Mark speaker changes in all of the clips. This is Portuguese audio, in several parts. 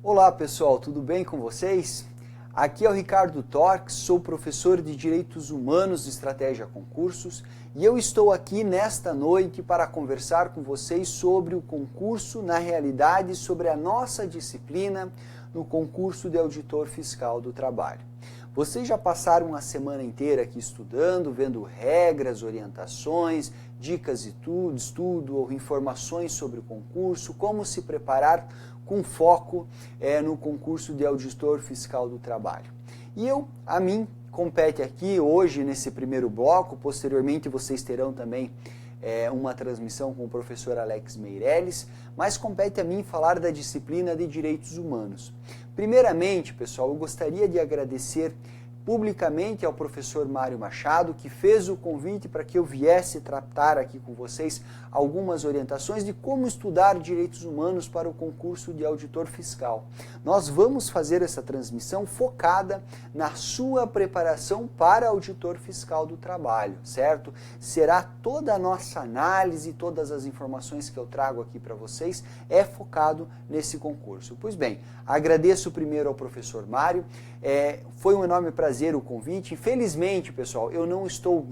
Speaker 1: Olá pessoal, tudo bem com vocês? Aqui é o Ricardo Torques, sou professor de Direitos Humanos de Estratégia Concursos e eu estou aqui nesta noite para conversar com vocês sobre o concurso, na realidade sobre a nossa disciplina no concurso de Auditor Fiscal do Trabalho. Vocês já passaram a semana inteira aqui estudando, vendo regras, orientações, dicas de estudo ou informações sobre o concurso, como se preparar com foco no concurso de Auditor Fiscal do Trabalho. E a mim, compete aqui hoje nesse primeiro bloco, posteriormente vocês terão também uma transmissão com o professor Alex Meirelles, mas compete a mim falar da disciplina de Direitos Humanos. Primeiramente, pessoal, eu gostaria de agradecer publicamente ao professor Mário Machado, que fez o convite para que eu viesse tratar aqui com vocês algumas orientações de como estudar direitos humanos para o concurso de auditor fiscal. Nós vamos fazer essa transmissão focada na sua preparação para auditor fiscal do trabalho, certo? Será toda a nossa análise, todas as informações que eu trago aqui para vocês focado nesse concurso. Pois bem, agradeço primeiro ao professor Mário, foi um enorme prazer o convite. Infelizmente, pessoal, eu não estou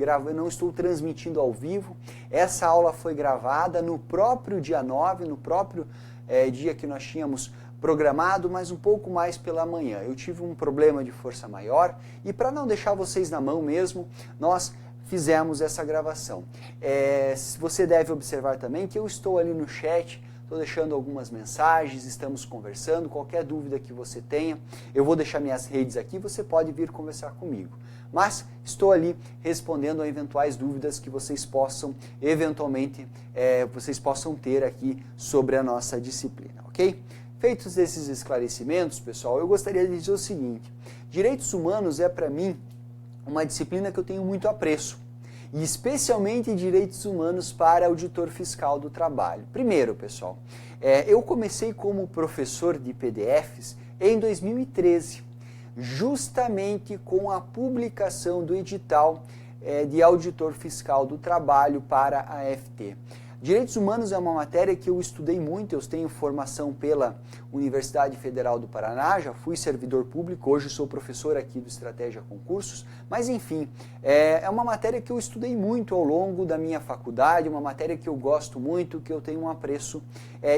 Speaker 1: transmitindo ao vivo. Essa aula foi gravada no próprio dia 9, no próprio dia que nós tínhamos programado, mas um pouco mais pela manhã. Eu tive um problema de força maior e para não deixar vocês na mão mesmo, nós fizemos essa gravação. Você deve observar também que eu estou ali no chat, estou deixando algumas mensagens, estamos conversando, qualquer dúvida que você tenha, eu vou deixar minhas redes aqui, você pode vir conversar comigo. Mas estou ali respondendo a eventuais dúvidas que vocês possam, eventualmente, vocês possam ter aqui sobre a nossa disciplina, ok? Feitos esses esclarecimentos, pessoal, eu gostaria de dizer o seguinte: Direitos Humanos para mim, uma disciplina que eu tenho muito apreço. E especialmente direitos humanos para auditor fiscal do trabalho. Primeiro, pessoal, eu comecei como professor de PDFs em 2013, justamente com a publicação do edital de auditor fiscal do trabalho para a AFT. Direitos Humanos é uma matéria que eu estudei muito, eu tenho formação pela Universidade Federal do Paraná, já fui servidor público, hoje sou professor aqui do Estratégia Concursos, mas enfim, é uma matéria que eu estudei muito ao longo da minha faculdade, uma matéria que eu gosto muito, que eu tenho um apreço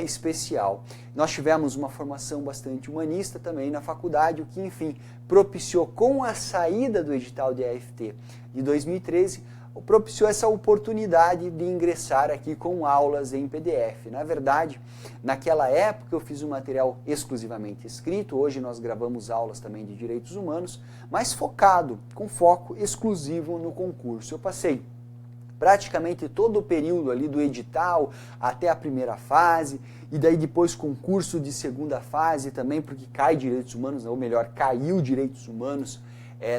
Speaker 1: especial. Nós tivemos uma formação bastante humanista também na faculdade, o que enfim propiciou com a saída do edital de AFT de 2013, propiciou essa oportunidade de ingressar aqui com aulas em PDF. Na verdade, naquela época eu fiz um material exclusivamente escrito, hoje nós gravamos aulas também de direitos humanos, mas focado, com foco exclusivo no concurso. Eu passei praticamente todo o período ali do edital até a primeira fase, e daí depois concurso de segunda fase também, porque cai direitos humanos, ou melhor, caiu direitos humanos,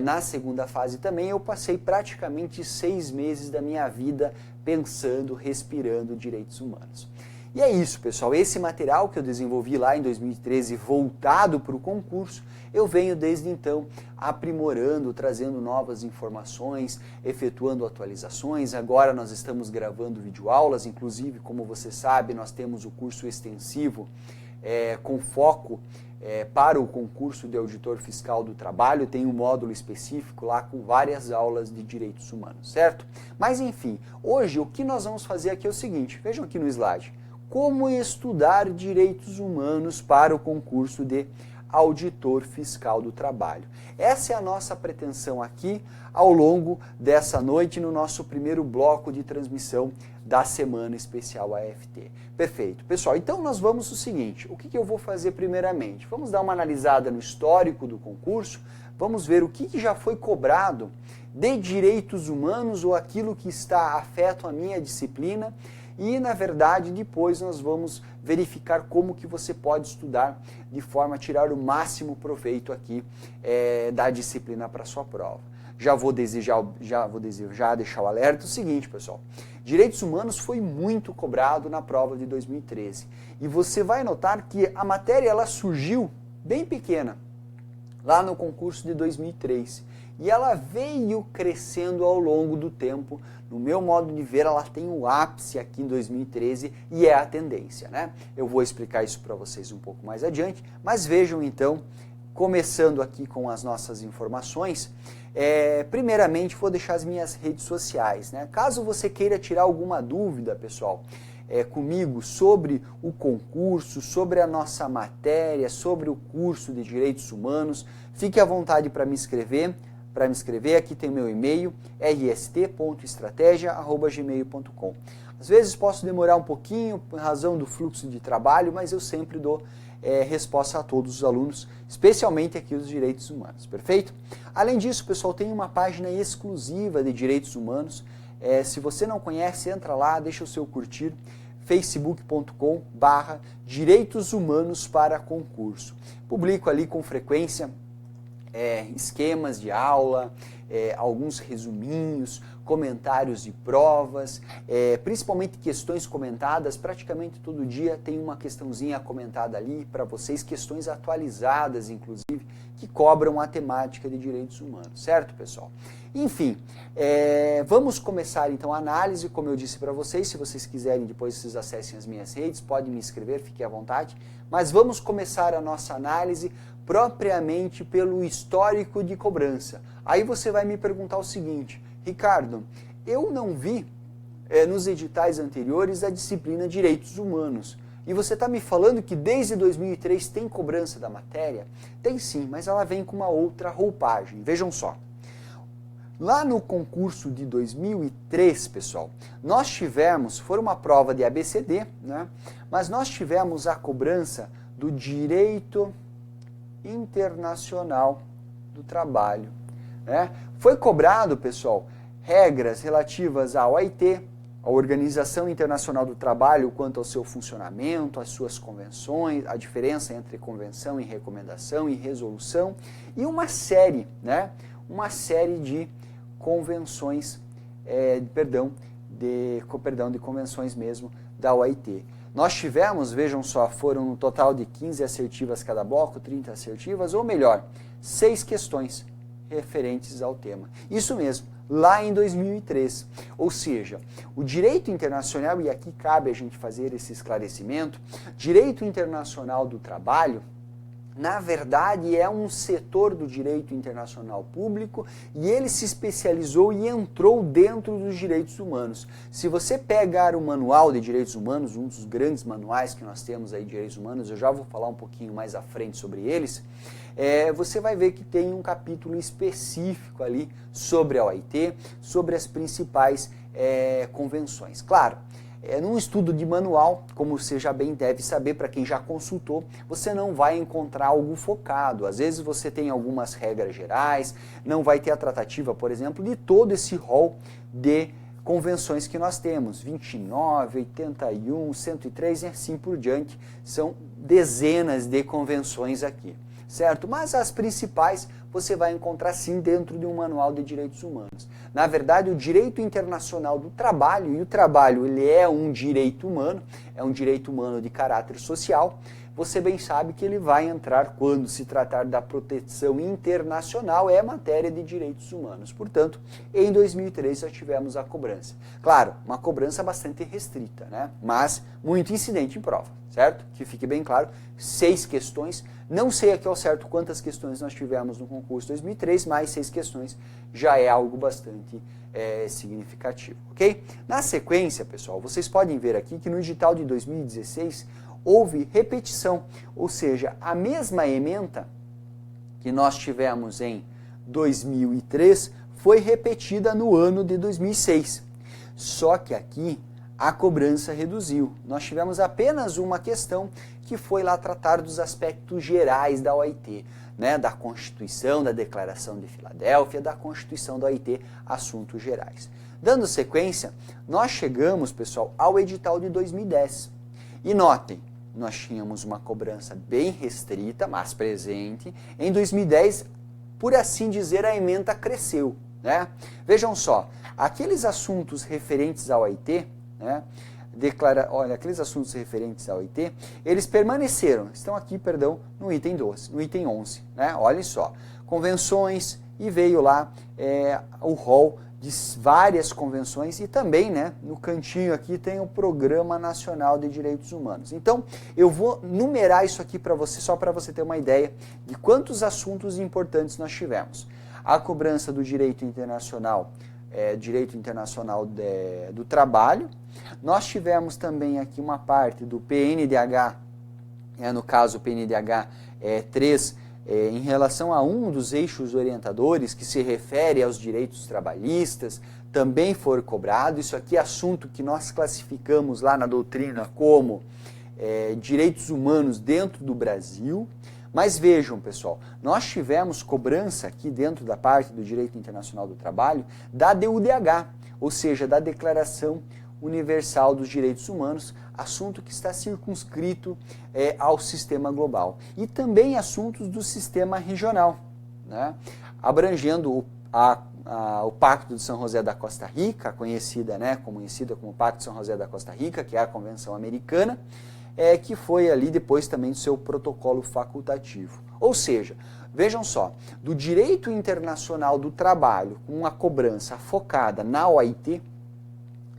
Speaker 1: na segunda fase também. Eu passei praticamente 6 meses da minha vida pensando, respirando direitos humanos. E é isso, pessoal. Esse material que eu desenvolvi lá em 2013, voltado para o concurso, eu venho desde então aprimorando, trazendo novas informações, efetuando atualizações. Agora nós estamos gravando videoaulas, inclusive, como você sabe, nós temos o curso extensivo com foco para o concurso de auditor fiscal do trabalho, tem um módulo específico lá com várias aulas de direitos humanos, certo? Mas enfim, hoje o que nós vamos fazer aqui é o seguinte, vejam aqui no slide, como estudar direitos humanos para o concurso de auditor fiscal do trabalho. Essa é a nossa pretensão aqui ao longo dessa noite no nosso primeiro bloco de transmissão da Semana Especial AFT. Perfeito. Pessoal, então nós vamos o seguinte, o que eu vou fazer primeiramente? Vamos dar uma analisada no histórico do concurso, vamos ver o que já foi cobrado de direitos humanos ou aquilo que está afeto à minha disciplina e, na verdade, depois nós vamos verificar como que você pode estudar de forma a tirar o máximo proveito aqui da disciplina para a sua prova. já vou desejar deixar o alerta, o seguinte, pessoal. Direitos humanos foi muito cobrado na prova de 2013. E você vai notar que a matéria ela surgiu bem pequena, lá no concurso de 2003. E ela veio crescendo ao longo do tempo. No meu modo de ver, ela tem o ápice aqui em 2013 e é a tendência, né? Eu vou explicar isso para vocês um pouco mais adiante, mas vejam então, começando aqui com as nossas informações, primeiramente vou deixar as minhas redes sociais, né? Caso você queira tirar alguma dúvida, pessoal, comigo sobre o concurso, sobre a nossa matéria, sobre o curso de Direitos Humanos, fique à vontade para me escrever. Aqui tem meu e-mail, rst.estrategia@gmail.com. Às vezes posso demorar um pouquinho, por razão do fluxo de trabalho, mas eu sempre dou resposta a todos os alunos, especialmente aqui os direitos humanos, perfeito? Além disso, pessoal, tem uma página exclusiva de direitos humanos. Se você não conhece, entra lá, deixa o seu curtir, facebook.com/direitos humanos para concurso. Publico ali com frequência esquemas de aula, alguns resuminhos, comentários de provas, principalmente questões comentadas. Praticamente todo dia tem uma questãozinha comentada ali para vocês, questões atualizadas, inclusive, que cobram a temática de direitos humanos, certo, pessoal? Enfim, vamos começar então a análise, como eu disse para vocês. Se vocês quiserem, depois vocês acessem as minhas redes, podem me escrever, fiquem à vontade. Mas vamos começar a nossa análise propriamente pelo histórico de cobrança. Aí você vai me perguntar o seguinte: Ricardo, eu não vi nos editais anteriores a disciplina Direitos Humanos. E você está me falando que desde 2003 tem cobrança da matéria? Tem sim, mas ela vem com uma outra roupagem. Vejam só. Lá no concurso de 2003, pessoal, nós tivemos, foi uma prova de ABCD, né? Mas nós tivemos a cobrança do Direito Internacional do Trabalho, né? Foi cobrado, pessoal, regras relativas à OIT, a Organização Internacional do Trabalho, quanto ao seu funcionamento, as suas convenções, a diferença entre convenção e recomendação e resolução, e uma série, né? Uma série de convenções, de convenções mesmo da OIT. Nós tivemos, vejam só, foram um total de 15 assertivas cada bloco, 30 assertivas, ou melhor, 6 questões referentes ao tema. Isso mesmo, lá em 2003. Ou seja, o direito internacional, e aqui cabe a gente fazer esse esclarecimento, direito internacional do trabalho, na verdade, é um setor do direito internacional público e ele se especializou e entrou dentro dos direitos humanos. Se você pegar o Manual de Direitos Humanos, um dos grandes manuais que nós temos aí de direitos humanos, eu já vou falar um pouquinho mais à frente sobre eles, você vai ver que tem um capítulo específico ali sobre a OIT, sobre as principais convenções. Claro, num estudo de manual, como você já bem deve saber, para quem já consultou, você não vai encontrar algo focado. Às vezes você tem algumas regras gerais, não vai ter a tratativa, por exemplo, de todo esse rol de convenções que nós temos, 29, 81, 103 e assim por diante, são dezenas de convenções aqui, certo? Mas as principais você vai encontrar sim dentro de um manual de direitos humanos. Na verdade, o direito internacional do trabalho, e o trabalho ele é um direito humano de caráter social, você bem sabe que ele vai entrar quando se tratar da proteção internacional, é matéria de direitos humanos. Portanto, em 2003 já tivemos a cobrança. Claro, uma cobrança bastante restrita, né? Mas muito incidente em prova, certo? Que fique bem claro, 6 questões. Não sei aqui ao certo quantas questões nós tivemos no concurso 2003, mas 6 questões já é algo bastante significativo, ok? Na sequência, pessoal, vocês podem ver aqui que no edital de 2016 houve repetição, ou seja, a mesma ementa que nós tivemos em 2003 foi repetida no ano de 2006. Só que aqui a cobrança reduziu. Nós tivemos apenas uma questão que foi lá tratar dos aspectos gerais da OIT, né, da Constituição, da Declaração de Filadélfia, da Constituição da OIT, assuntos gerais. Dando sequência, nós chegamos, pessoal, ao edital de 2010. E notem, nós tínhamos uma cobrança bem restrita, mas presente. Em 2010, por assim dizer, a ementa cresceu. né? Vejam só, aqueles assuntos referentes ao OIT, né? Olha, aqueles assuntos referentes ao OIT, eles permaneceram, estão aqui, perdão, no item 12, no item 11, né? Olhem só, convenções, e veio lá o rol de várias convenções e também, né, no cantinho aqui tem o Programa Nacional de Direitos Humanos. Então, eu vou numerar isso aqui para você, só para você ter uma ideia de quantos assuntos importantes nós tivemos. A cobrança do direito internacional do trabalho. Nós tivemos também aqui uma parte do PNDH, no caso o PNDH 3, em relação a um dos eixos orientadores que se refere aos direitos trabalhistas, também foi cobrado. Isso aqui é assunto que nós classificamos lá na doutrina como direitos humanos dentro do Brasil. Mas vejam, pessoal, nós tivemos cobrança aqui dentro da parte do Direito Internacional do Trabalho da DUDH, ou seja, da Declaração Universal dos Direitos Humanos, assunto que está circunscrito ao sistema global. E também assuntos do sistema regional, né? Abrangendo o Pacto de São José da Costa Rica, conhecida como Pacto de São José da Costa Rica, que é a Convenção Americana, que foi ali depois também do seu protocolo facultativo. Ou seja, vejam só, do direito internacional do trabalho com uma cobrança focada na OIT,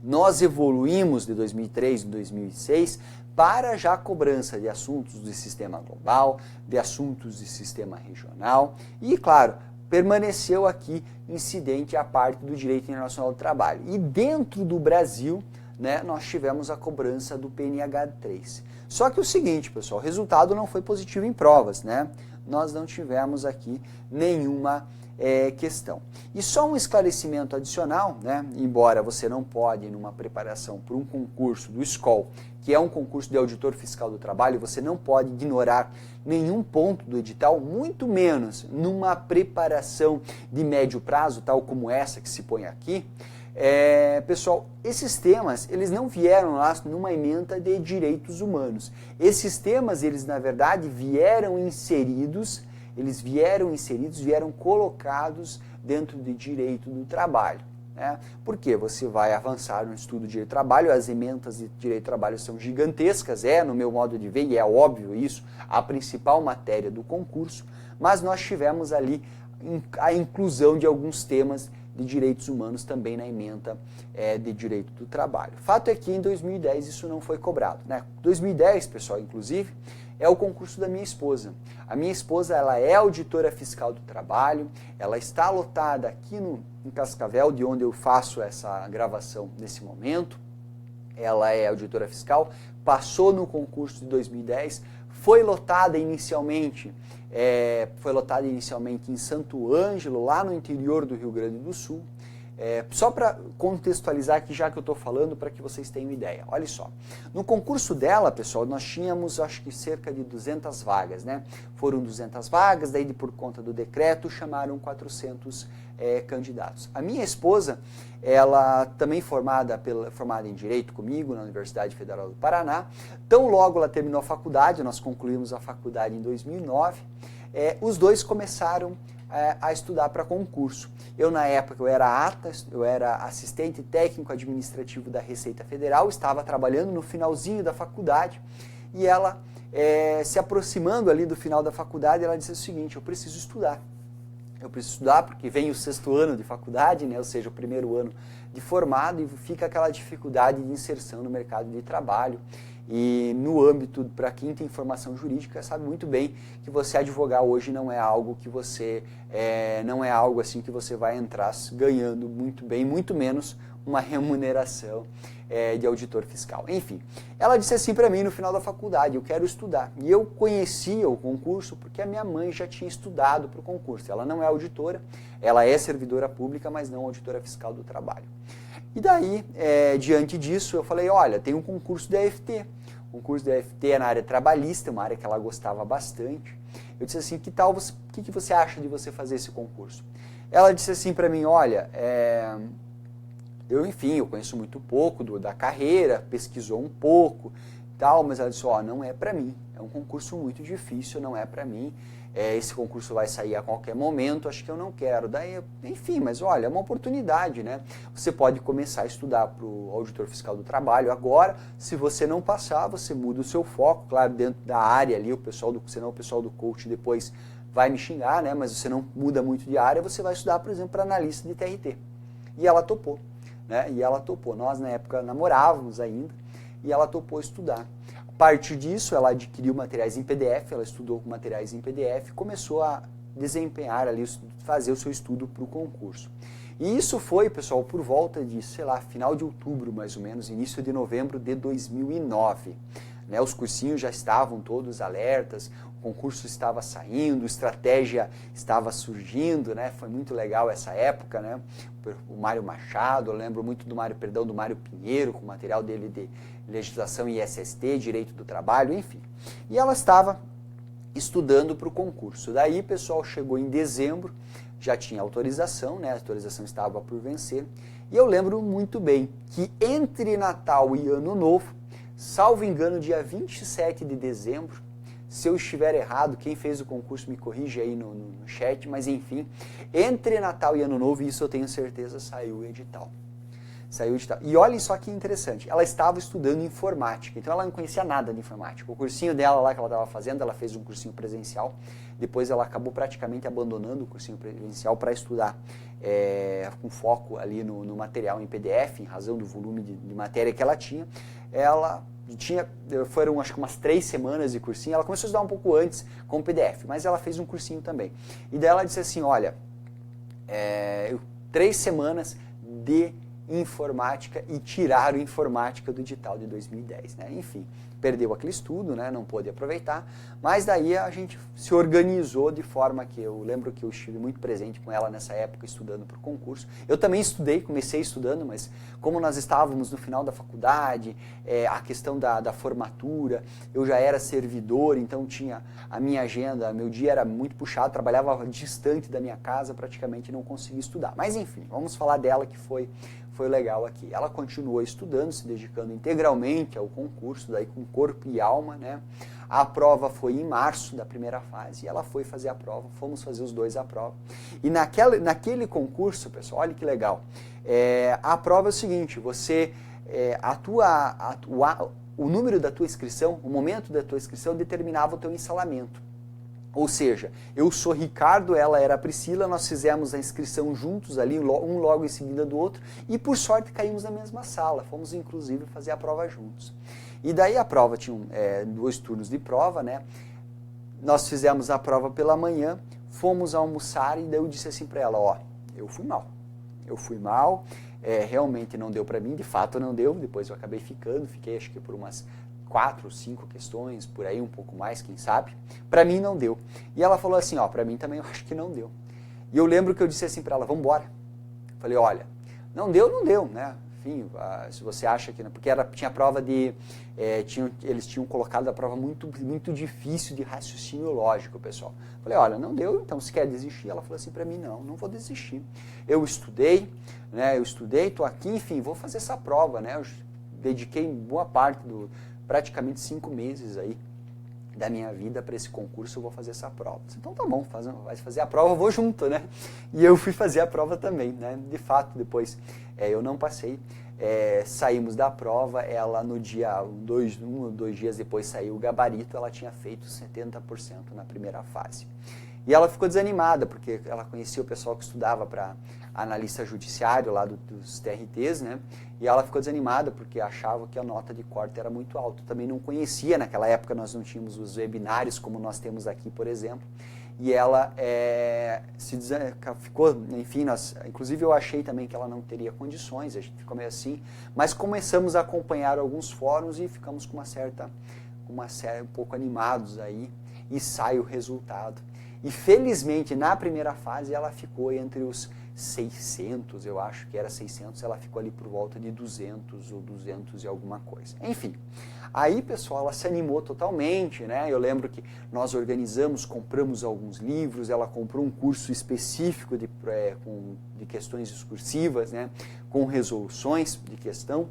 Speaker 1: nós evoluímos de 2003 e 2006 para já a cobrança de assuntos do sistema global, de assuntos de sistema regional e, claro, permaneceu aqui incidente a parte do direito internacional do trabalho. E dentro do Brasil, né, nós tivemos a cobrança do PNH3. Só que o seguinte, pessoal, o resultado não foi positivo em provas, né? Nós não tivemos aqui nenhuma questão. E só um esclarecimento adicional, né? Embora você não pode, numa preparação para um concurso do SCOL, que é um concurso de auditor fiscal do trabalho, você não pode ignorar nenhum ponto do edital, muito menos numa preparação de médio prazo, tal como essa que se põe aqui. Pessoal, esses temas, eles não vieram lá numa ementa de direitos humanos. Esses temas, eles na verdade vieram colocados dentro de direito do trabalho, né? Porque você vai avançar no estudo de direito do trabalho, as ementas de direito do trabalho são gigantescas, no meu modo de ver, e é óbvio isso, a principal matéria do concurso, mas nós tivemos ali a inclusão de alguns temas de direitos humanos também na ementa de direito do trabalho. Fato é que em 2010 isso não foi cobrado, né? 2010, pessoal, inclusive, é o concurso da minha esposa. A minha esposa, ela é auditora fiscal do trabalho, ela está lotada aqui em Cascavel, de onde eu faço essa gravação nesse momento. Ela é auditora fiscal, passou no concurso de 2010, foi lotada inicialmente em Santo Ângelo, lá no interior do Rio Grande do Sul. Só para contextualizar aqui, já que eu estou falando, para que vocês tenham ideia. Olha só, no concurso dela, pessoal, nós tínhamos, acho que cerca de 200 vagas, né? Foram 200 vagas, daí por conta do decreto, chamaram 400 candidatos. A minha esposa, ela também formada em Direito comigo, na Universidade Federal do Paraná. Tão logo ela terminou a faculdade, nós concluímos a faculdade em 2009, os dois começaram a estudar para concurso. Eu, na época, eu era assistente técnico administrativo da Receita Federal, estava trabalhando no finalzinho da faculdade, e ela, se aproximando ali do final da faculdade, ela disse o seguinte: eu preciso estudar. Eu preciso estudar porque vem o 6º ano de faculdade, né? Ou seja, o 1º ano de formado, e fica aquela dificuldade de inserção no mercado de trabalho. E no âmbito, para quem tem formação jurídica, sabe muito bem que você advogar hoje não é algo que você assim que você vai entrar ganhando muito bem, muito menos uma remuneração de auditor fiscal. Enfim, ela disse assim para mim no final da faculdade: eu quero estudar. E eu conhecia o concurso porque a minha mãe já tinha estudado para o concurso. Ela não é auditora, ela é servidora pública, mas não auditora fiscal do trabalho. E daí, diante disso, eu falei: olha, tem um concurso da EFT. O concurso da EFT é na área trabalhista, uma área que ela gostava bastante. Eu disse assim: que tal, o que você acha de você fazer esse concurso? Ela disse assim para mim: olha, eu conheço muito pouco da carreira, pesquisou um pouco, tal, mas ela disse: ó, não é para mim. é um concurso muito difícil, não é para mim, esse concurso vai sair a qualquer momento, acho que eu não quero. Daí, enfim, mas olha, é uma oportunidade, né? Você pode começar a estudar para o auditor fiscal do trabalho agora, se você não passar, você muda o seu foco, claro, dentro da área ali, senão o pessoal do coach depois vai me xingar, né? Mas você não muda muito de área, você vai estudar, por exemplo, para analista de TRT. E ela topou, né? E ela topou. Nós, na época, namorávamos ainda, e ela topou estudar. A partir disso, ela adquiriu materiais em PDF, ela estudou com materiais em PDF, começou a desempenhar ali, fazer o seu estudo para o concurso. E isso foi, pessoal, por volta de, sei lá, final de outubro, mais ou menos, início de novembro de 2009. Né, os cursinhos já estavam todos alertas, o concurso estava saindo, estratégia estava surgindo, né, foi muito legal essa época, né, o Mário Machado, eu lembro muito do Mário Pinheiro, com o material dele de legislação e ISST, direito do trabalho, enfim. E ela estava estudando para o concurso. Daí, pessoal, chegou em dezembro, já tinha autorização, né, a autorização estava por vencer, e eu lembro muito bem que entre Natal e Ano Novo, salvo engano, dia 27 de dezembro, se eu estiver errado, quem fez o concurso me corrige aí no chat, mas enfim, entre Natal e Ano Novo, isso eu tenho certeza, saiu o edital. E olhem só que interessante, ela estava estudando informática, então ela não conhecia nada de informática. O cursinho dela lá que ela estava fazendo, ela fez um cursinho presencial, depois ela acabou praticamente abandonando o cursinho presencial para estudar com foco ali no material em PDF, em razão do volume de matéria que ela tinha. Foram acho que umas 3 semanas de cursinho, ela começou a estudar um pouco antes com o PDF, mas ela fez um cursinho também. E daí ela disse assim, olha, 3 semanas de informática e tiraram informática do edital de 2010, né? Enfim, perdeu aquele estudo, né? Não pôde aproveitar, mas daí a gente se organizou de forma que eu lembro que eu estive muito presente com ela nessa época estudando para o concurso. Eu também estudei, comecei estudando, mas como nós estávamos no final da faculdade, a questão da formatura, eu já era servidor, então tinha a minha agenda, meu dia era muito puxado, trabalhava distante da minha casa, praticamente não conseguia estudar. Mas enfim, vamos falar dela que foi legal aqui. Ela continuou estudando, se dedicando integralmente ao concurso, daí com corpo e alma, né? A prova foi em março da primeira fase, e ela foi fazer a prova, fomos fazer os dois a prova. E naquele concurso, pessoal, olha que legal, a prova é o seguinte, o número da tua inscrição, o momento da tua inscrição determinava o teu ensalamento. Ou seja, eu sou Ricardo, ela era a Priscila, nós fizemos a inscrição juntos ali, um logo em seguida do outro, e por sorte caímos na mesma sala, fomos inclusive fazer a prova juntos. E daí a prova tinha 2 turnos de prova, né? Nós fizemos a prova pela manhã, fomos almoçar e daí eu disse assim para ela, ó, eu fui mal, realmente não deu para mim, de fato não deu, depois eu acabei fiquei acho que por umas 4 ou 5 questões, por aí um pouco mais, quem sabe, para mim não deu. E ela falou assim, ó, para mim também eu acho que não deu. E eu lembro que eu disse assim para ela, vamos embora. Falei, olha, não deu, né? Enfim, se você acha que não, porque tinha prova de, eles tinham colocado a prova muito, muito difícil de raciocínio lógico, pessoal. Falei, olha, não deu, então se quer desistir? Ela falou assim para mim, não vou desistir. Eu estudei, tô aqui, enfim, vou fazer essa prova, né? Eu dediquei boa parte praticamente 5 meses aí da minha vida para esse concurso, eu vou fazer essa prova. Então tá bom, vai fazer a prova, eu vou junto, né? E eu fui fazer a prova também, né? De fato, depois eu não passei, saímos da prova, ela no dia, 1 ou 2 dias depois saiu o gabarito, ela tinha feito 70% na primeira fase. E ela ficou desanimada, porque ela conhecia o pessoal que estudava para analista judiciário lá dos TRTs, né? E ela ficou desanimada porque achava que a nota de corte era muito alta. Também não conhecia, naquela época nós não tínhamos os webinários como nós temos aqui, por exemplo. E ela ficou, enfim, inclusive eu achei também que ela não teria condições, a gente ficou meio assim. Mas começamos a acompanhar alguns fóruns e ficamos com um pouco animados aí. E sai o resultado. E felizmente, na primeira fase, ela ficou entre os 600, eu acho que era 600, ela ficou ali por volta de 200 ou 200 e alguma coisa. Enfim, aí, pessoal, ela se animou totalmente, né? Eu lembro que nós compramos alguns livros, ela comprou um curso específico de questões discursivas, né? Com resoluções de questão,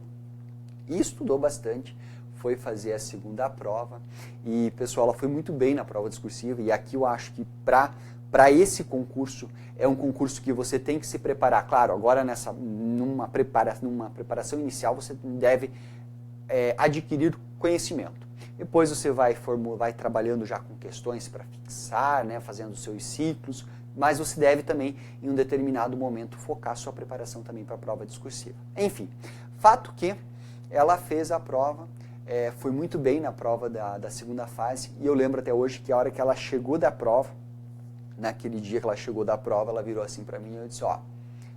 Speaker 1: e estudou bastante. foi fazer a segunda prova e, pessoal, ela foi muito bem na prova discursiva e aqui eu acho que para esse concurso, é um concurso que você tem que se preparar. Claro, agora numa preparação inicial você deve adquirir conhecimento. Depois você vai trabalhando já com questões para fixar, né, fazendo os seus ciclos, mas você deve também, em um determinado momento, focar sua preparação também para a prova discursiva. Enfim, fato que ela fez a prova, foi muito bem na prova da segunda fase, e eu lembro até hoje que a hora que ela chegou da prova, naquele dia que ela chegou da prova, ela virou assim para mim e eu disse, ó,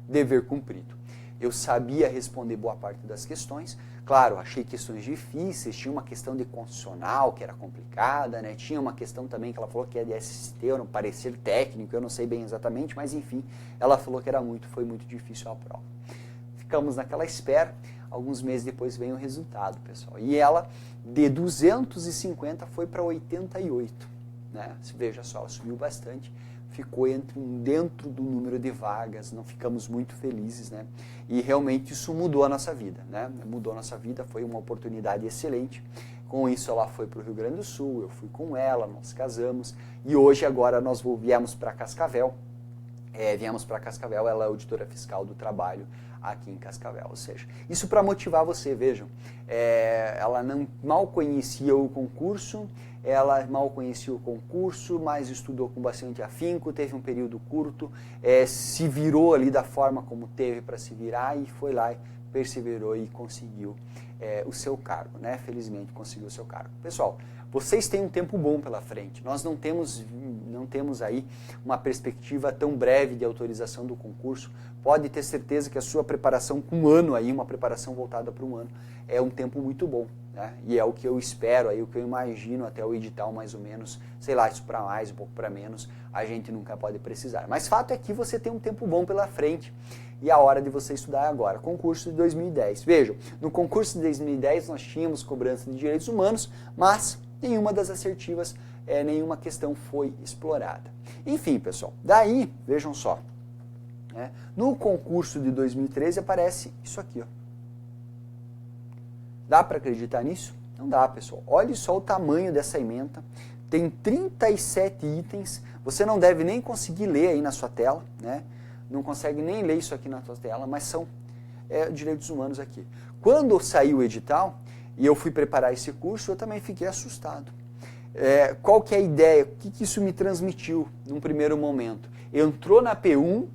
Speaker 1: dever cumprido. Eu sabia responder boa parte das questões, claro, achei questões difíceis, tinha uma questão de constitucional que era complicada, né? Tinha uma questão também que ela falou que é de SST, ou um parecer técnico, eu não sei bem exatamente, mas enfim, ela falou que foi muito difícil a prova. Ficamos naquela espera, alguns meses depois veio o resultado, pessoal, e ela de 250 foi para 88, né? Veja só, ela subiu bastante, ficou dentro do número de vagas, não ficamos muito felizes, né? E realmente isso mudou a nossa vida, né? Mudou a nossa vida, foi uma oportunidade excelente. Com isso ela foi para o Rio Grande do Sul, eu fui com ela, nós casamos e hoje agora nós viemos para Cascavel. Ela é auditora fiscal do trabalho aqui em Cascavel, ou seja, isso para motivar você, vejam, ela mal conhecia o concurso, mas estudou com bastante afinco, teve um período curto, se virou ali da forma como teve para se virar e foi lá, perseverou e conseguiu o seu cargo, né? Felizmente conseguiu o seu cargo. Pessoal, vocês têm um tempo bom pela frente, nós não temos aí uma perspectiva tão breve de autorização do concurso, pode ter certeza que a sua preparação com um ano aí, uma preparação voltada para um ano, é um tempo muito bom, né? E é o que eu espero, aí, o que eu imagino até o edital mais ou menos, sei lá, isso para mais, um pouco para menos, a gente nunca pode precisar. Mas fato é que você tem um tempo bom pela frente e a hora de você estudar é agora. Concurso de 2010. Vejam, no concurso de 2010 nós tínhamos cobrança de direitos humanos, mas nenhuma das assertivas, nenhuma questão foi explorada. Enfim, pessoal, daí, vejam só, né, no concurso de 2013 aparece isso aqui, ó. Dá para acreditar nisso? Não dá, pessoal. Olha só o tamanho dessa ementa. Tem 37 itens. Você não deve nem conseguir ler aí na sua tela, né? Não consegue nem ler isso aqui na sua tela, mas são direitos humanos aqui. Quando saiu o edital e eu fui preparar esse curso, eu também fiquei assustado. Qual que é a ideia? O que isso me transmitiu num primeiro momento? Entrou na P1,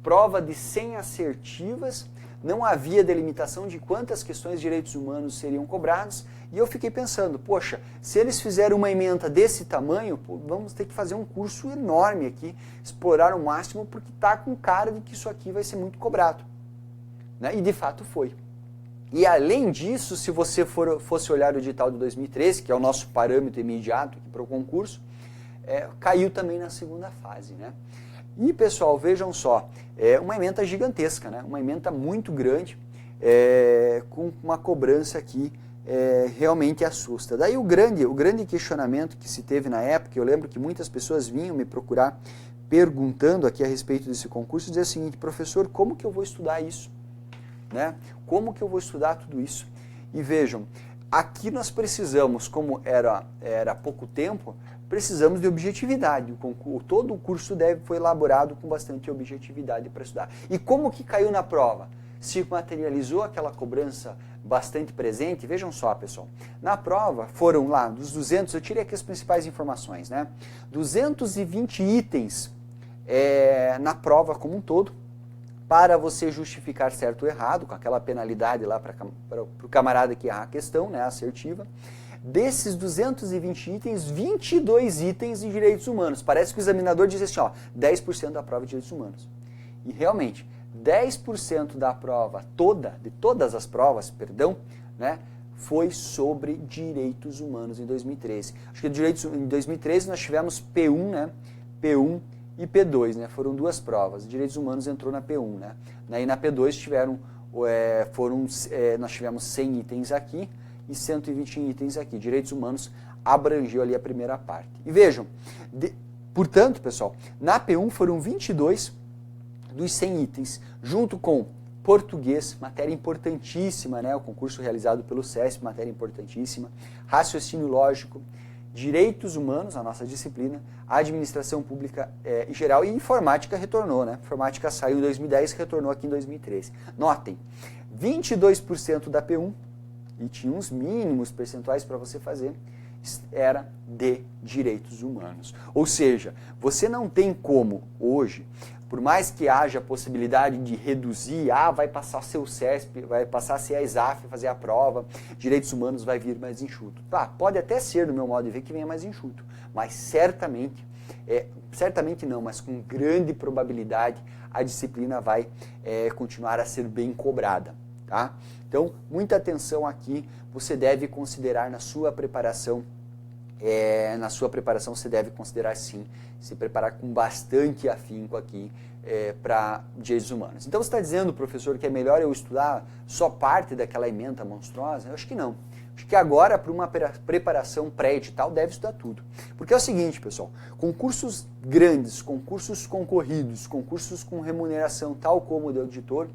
Speaker 1: prova de 100 assertivas, não havia delimitação de quantas questões de direitos humanos seriam cobradas, e eu fiquei pensando, poxa, se eles fizerem uma ementa desse tamanho, vamos ter que fazer um curso enorme aqui, explorar o máximo, porque está com cara de que isso aqui vai ser muito cobrado. Né? E de fato foi. E além disso, se você fosse olhar o edital de 2013, que é o nosso parâmetro imediato para o concurso, caiu também na segunda fase, né? E, pessoal, vejam só, uma ementa gigantesca, né? Uma ementa muito grande, com uma cobrança que realmente assusta. Daí o grande questionamento que se teve na época, eu lembro que muitas pessoas vinham me procurar perguntando aqui a respeito desse concurso, dizer o seguinte, professor, como que eu vou estudar isso? Né? Como que eu vou estudar tudo isso? E vejam, aqui nós precisamos, como era pouco tempo, precisamos de objetividade. Todo o curso foi elaborado com bastante objetividade para estudar. E como que caiu na prova? Se materializou aquela cobrança bastante presente? Vejam só, pessoal. Na prova foram lá, dos 200, eu tirei aqui as principais informações, né? 220 itens na prova como um todo, para você justificar certo ou errado, com aquela penalidade lá para o camarada que errar a questão, né, assertiva. Desses 220 itens, 22 itens de direitos humanos. Parece que o examinador diz assim, ó, 10% da prova de direitos humanos. E realmente, 10% da prova de todas as provas, né, foi sobre direitos humanos em 2013. Acho que em 2013 nós tivemos P1, né, P1 e P2, né, foram duas provas. Direitos humanos entrou na P1, né, e na P2 nós tivemos 100 itens aqui, e 120 itens aqui. Direitos humanos abrangeu ali a primeira parte. E vejam, portanto, pessoal, na P1 foram 22 dos 100 itens, junto com português, matéria importantíssima, né? O concurso realizado pelo CESP, matéria importantíssima. Raciocínio lógico, direitos humanos, a nossa disciplina, administração pública em geral, e informática retornou, né? Informática saiu em 2010 e retornou aqui em 2013. Notem, 22% da P1, e tinha uns mínimos percentuais para você fazer, era de direitos humanos. Ou seja, você não tem como hoje, por mais que haja a possibilidade de reduzir, vai passar seu CESP, vai passar a ser a ESAF, fazer a prova, direitos humanos vai vir mais enxuto. Tá, pode até ser, no meu modo de ver, que venha mais enxuto, mas certamente não, mas com grande probabilidade a disciplina vai continuar a ser bem cobrada. Tá? Então, muita atenção aqui, você deve considerar na sua preparação você deve considerar sim, se preparar com bastante afinco aqui para direitos humanos. Então você está dizendo, professor, que é melhor eu estudar só parte daquela ementa monstruosa? Eu acho que não. Acho que agora, para uma preparação pré-edital, deve estudar tudo. Porque é o seguinte, pessoal, concursos grandes, concursos concorridos, concursos com remuneração tal como o de auditor,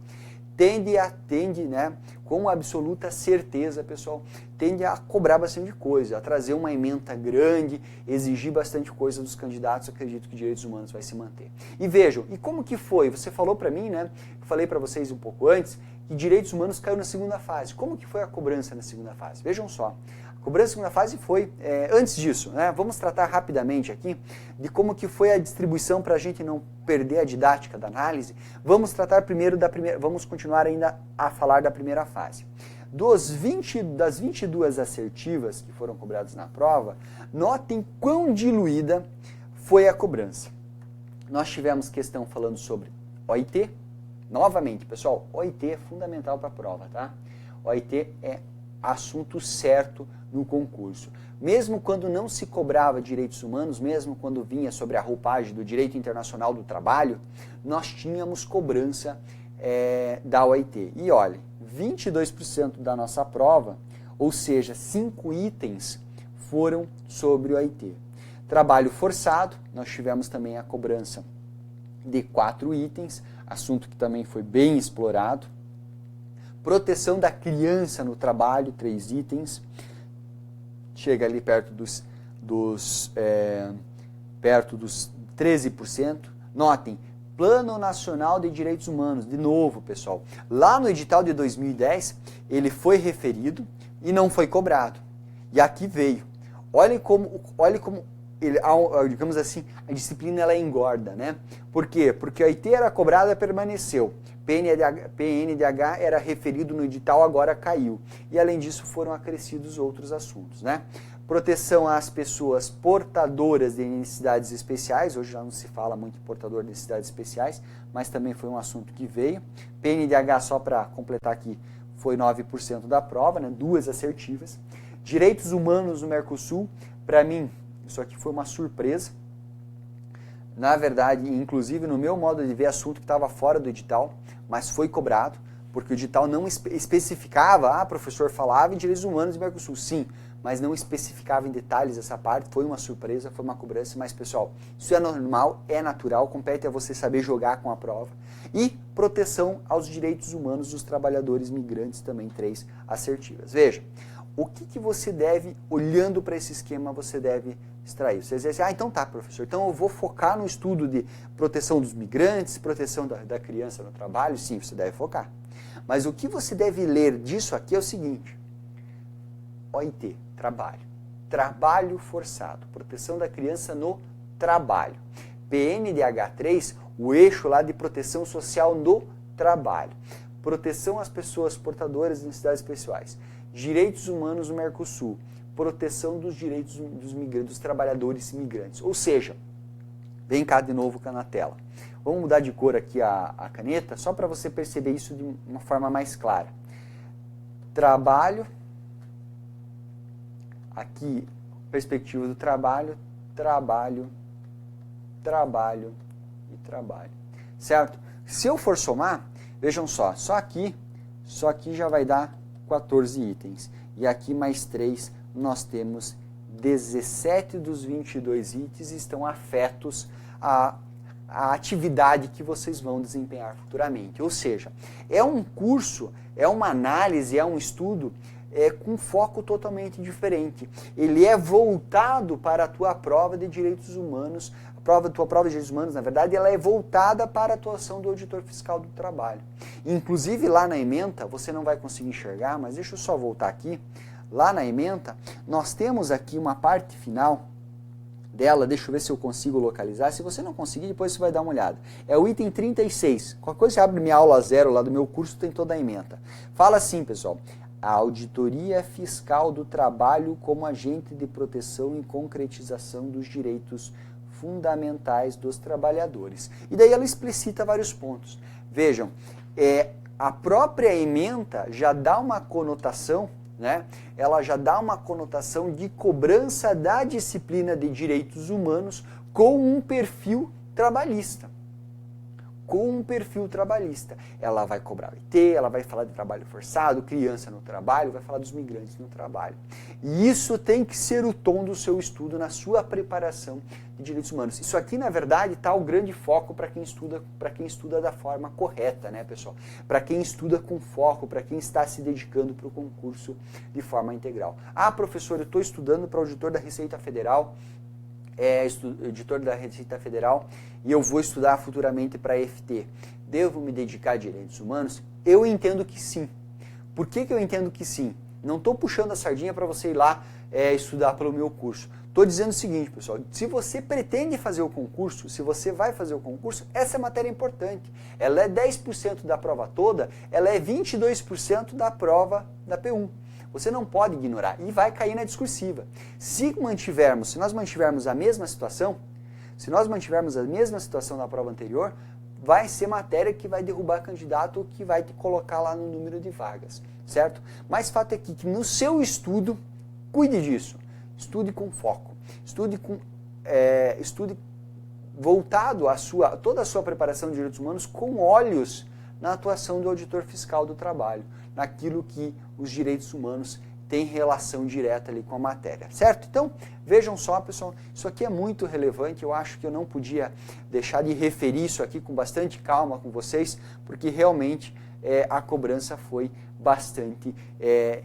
Speaker 1: tende, né, com absoluta certeza, pessoal, tende a cobrar bastante coisa, a trazer uma ementa grande, exigir bastante coisa dos candidatos. Acredito que direitos humanos vai se manter. E vejam, e como que foi? Você falou para mim, né, eu falei para vocês um pouco antes, que direitos humanos caiu na segunda fase. Como que foi a cobrança na segunda fase? Vejam só. A cobrança na segunda fase foi, antes disso, né, vamos tratar rapidamente aqui de como que foi a distribuição para a gente não perder a didática da análise. Vamos tratar primeiro vamos continuar ainda a falar da primeira fase. Das 22 assertivas que foram cobradas na prova, notem quão diluída foi a cobrança. Nós tivemos questão falando sobre OIT. Novamente, pessoal, OIT é fundamental para a prova, tá? OIT é assunto certo no concurso. Mesmo quando não se cobrava direitos humanos, mesmo quando vinha sobre a roupagem do direito internacional do trabalho, nós tínhamos cobrança da OIT. E olha, 22% da nossa prova, ou seja, 5 itens foram sobre o OIT. Trabalho forçado, nós tivemos também a cobrança de 4 itens, assunto que também foi bem explorado. Proteção da criança no trabalho, 3 itens. Chega ali perto dos 13%. Notem, Plano Nacional de Direitos Humanos, de novo, pessoal. Lá no edital de 2010, ele foi referido e não foi cobrado. E aqui veio. Olhem como digamos assim, a disciplina ela engorda, né? Por quê? Porque a IT era cobrada, permaneceu. PNDH era referido no edital, agora caiu. E além disso foram acrescidos outros assuntos, né? Proteção às pessoas portadoras de necessidades especiais, hoje já não se fala muito em portador de necessidades especiais, mas também foi um assunto que veio. PNDH, só para completar aqui, foi 9% da prova, né? 2 assertivas. Direitos humanos no Mercosul, para mim, isso aqui foi uma surpresa. Na verdade, inclusive no meu modo de ver, assunto que estava fora do edital, mas foi cobrado, porque o edital não especificava, professor falava em direitos humanos e Mercosul, sim, mas não especificava em detalhes essa parte, foi uma surpresa, foi uma cobrança, mas pessoal, isso é normal, é natural, compete a você saber jogar com a prova. E proteção aos direitos humanos dos trabalhadores migrantes, também 3 assertivas. Veja, o que você deve, olhando para esse esquema, você deve extrair? Você diz assim, então tá, professor, então eu vou focar no estudo de proteção dos migrantes, proteção da criança no trabalho. Sim, você deve focar. Mas o que você deve ler disso aqui é o seguinte: OIT, trabalho. Trabalho forçado, proteção da criança no trabalho. PNDH3, o eixo lá de proteção social no trabalho. Proteção às pessoas portadoras de necessidades especiais. Direitos humanos no Mercosul, proteção dos direitos dos migrantes, dos trabalhadores migrantes. Ou seja, vem cá de novo na tela. Vamos mudar de cor aqui a caneta, só para você perceber isso de uma forma mais clara. Trabalho, aqui, perspectiva do trabalho, trabalho, trabalho e trabalho. Certo? Se eu for somar, vejam só aqui já vai dar 14 itens. E aqui mais 3, nós temos 17 dos 22 itens estão afetos a atividade que vocês vão desempenhar futuramente. Ou seja, é um curso, é uma análise, é um estudo com foco totalmente diferente. Ele é voltado para a tua prova de direitos humanos, tua prova de direitos humanos, na verdade, ela é voltada para a atuação do auditor fiscal do trabalho. Inclusive, lá na ementa, você não vai conseguir enxergar, mas deixa eu só voltar aqui. Lá na ementa, nós temos aqui uma parte final dela, deixa eu ver se eu consigo localizar. Se você não conseguir, depois você vai dar uma olhada. É o item 36. Qualquer coisa, você abre minha aula 0 lá do meu curso, tem toda a ementa. Fala assim, pessoal. A auditoria fiscal do trabalho como agente de proteção e concretização dos direitos fundamentais dos trabalhadores. E daí ela explicita vários pontos. Vejam, a própria ementa já dá uma conotação, né? Ela já dá uma conotação de cobrança da disciplina de direitos humanos com um perfil trabalhista. Com um perfil trabalhista. Ela vai cobrar o IT, ela vai falar de trabalho forçado, criança no trabalho, vai falar dos migrantes no trabalho. E isso tem que ser o tom do seu estudo na sua preparação de direitos humanos. Isso aqui, na verdade, está o grande foco para quem estuda da forma correta, né, pessoal? Para quem estuda com foco, para quem está se dedicando para o concurso de forma integral. Ah, professor, eu estou estudando para auditor da Receita Federal, editor da Receita Federal, e eu vou estudar futuramente para a EFT. Devo me dedicar a direitos humanos? Eu entendo que sim. Por que eu entendo que sim? Não estou puxando a sardinha para você ir lá estudar pelo meu curso. Estou dizendo o seguinte, pessoal, se você pretende fazer o concurso, se você vai fazer o concurso, essa matéria é importante. Ela é 10% da prova toda, ela é 22% da prova da P1. Você não pode ignorar e vai cair na discursiva. Se nós mantivermos a mesma situação, se nós mantivermos a mesma situação da prova anterior, vai ser matéria que vai derrubar candidato ou que vai te colocar lá no número de vagas, certo? Mas fato é que no seu estudo, cuide disso. Estude com foco. Estude voltado a toda a sua preparação de direitos humanos com olhos na atuação do auditor fiscal do trabalho, naquilo que os direitos humanos têm relação direta ali com a matéria, certo? Então, vejam só, pessoal, isso aqui é muito relevante, eu acho que eu não podia deixar de referir isso aqui com bastante calma com vocês, porque realmente a cobrança foi bastante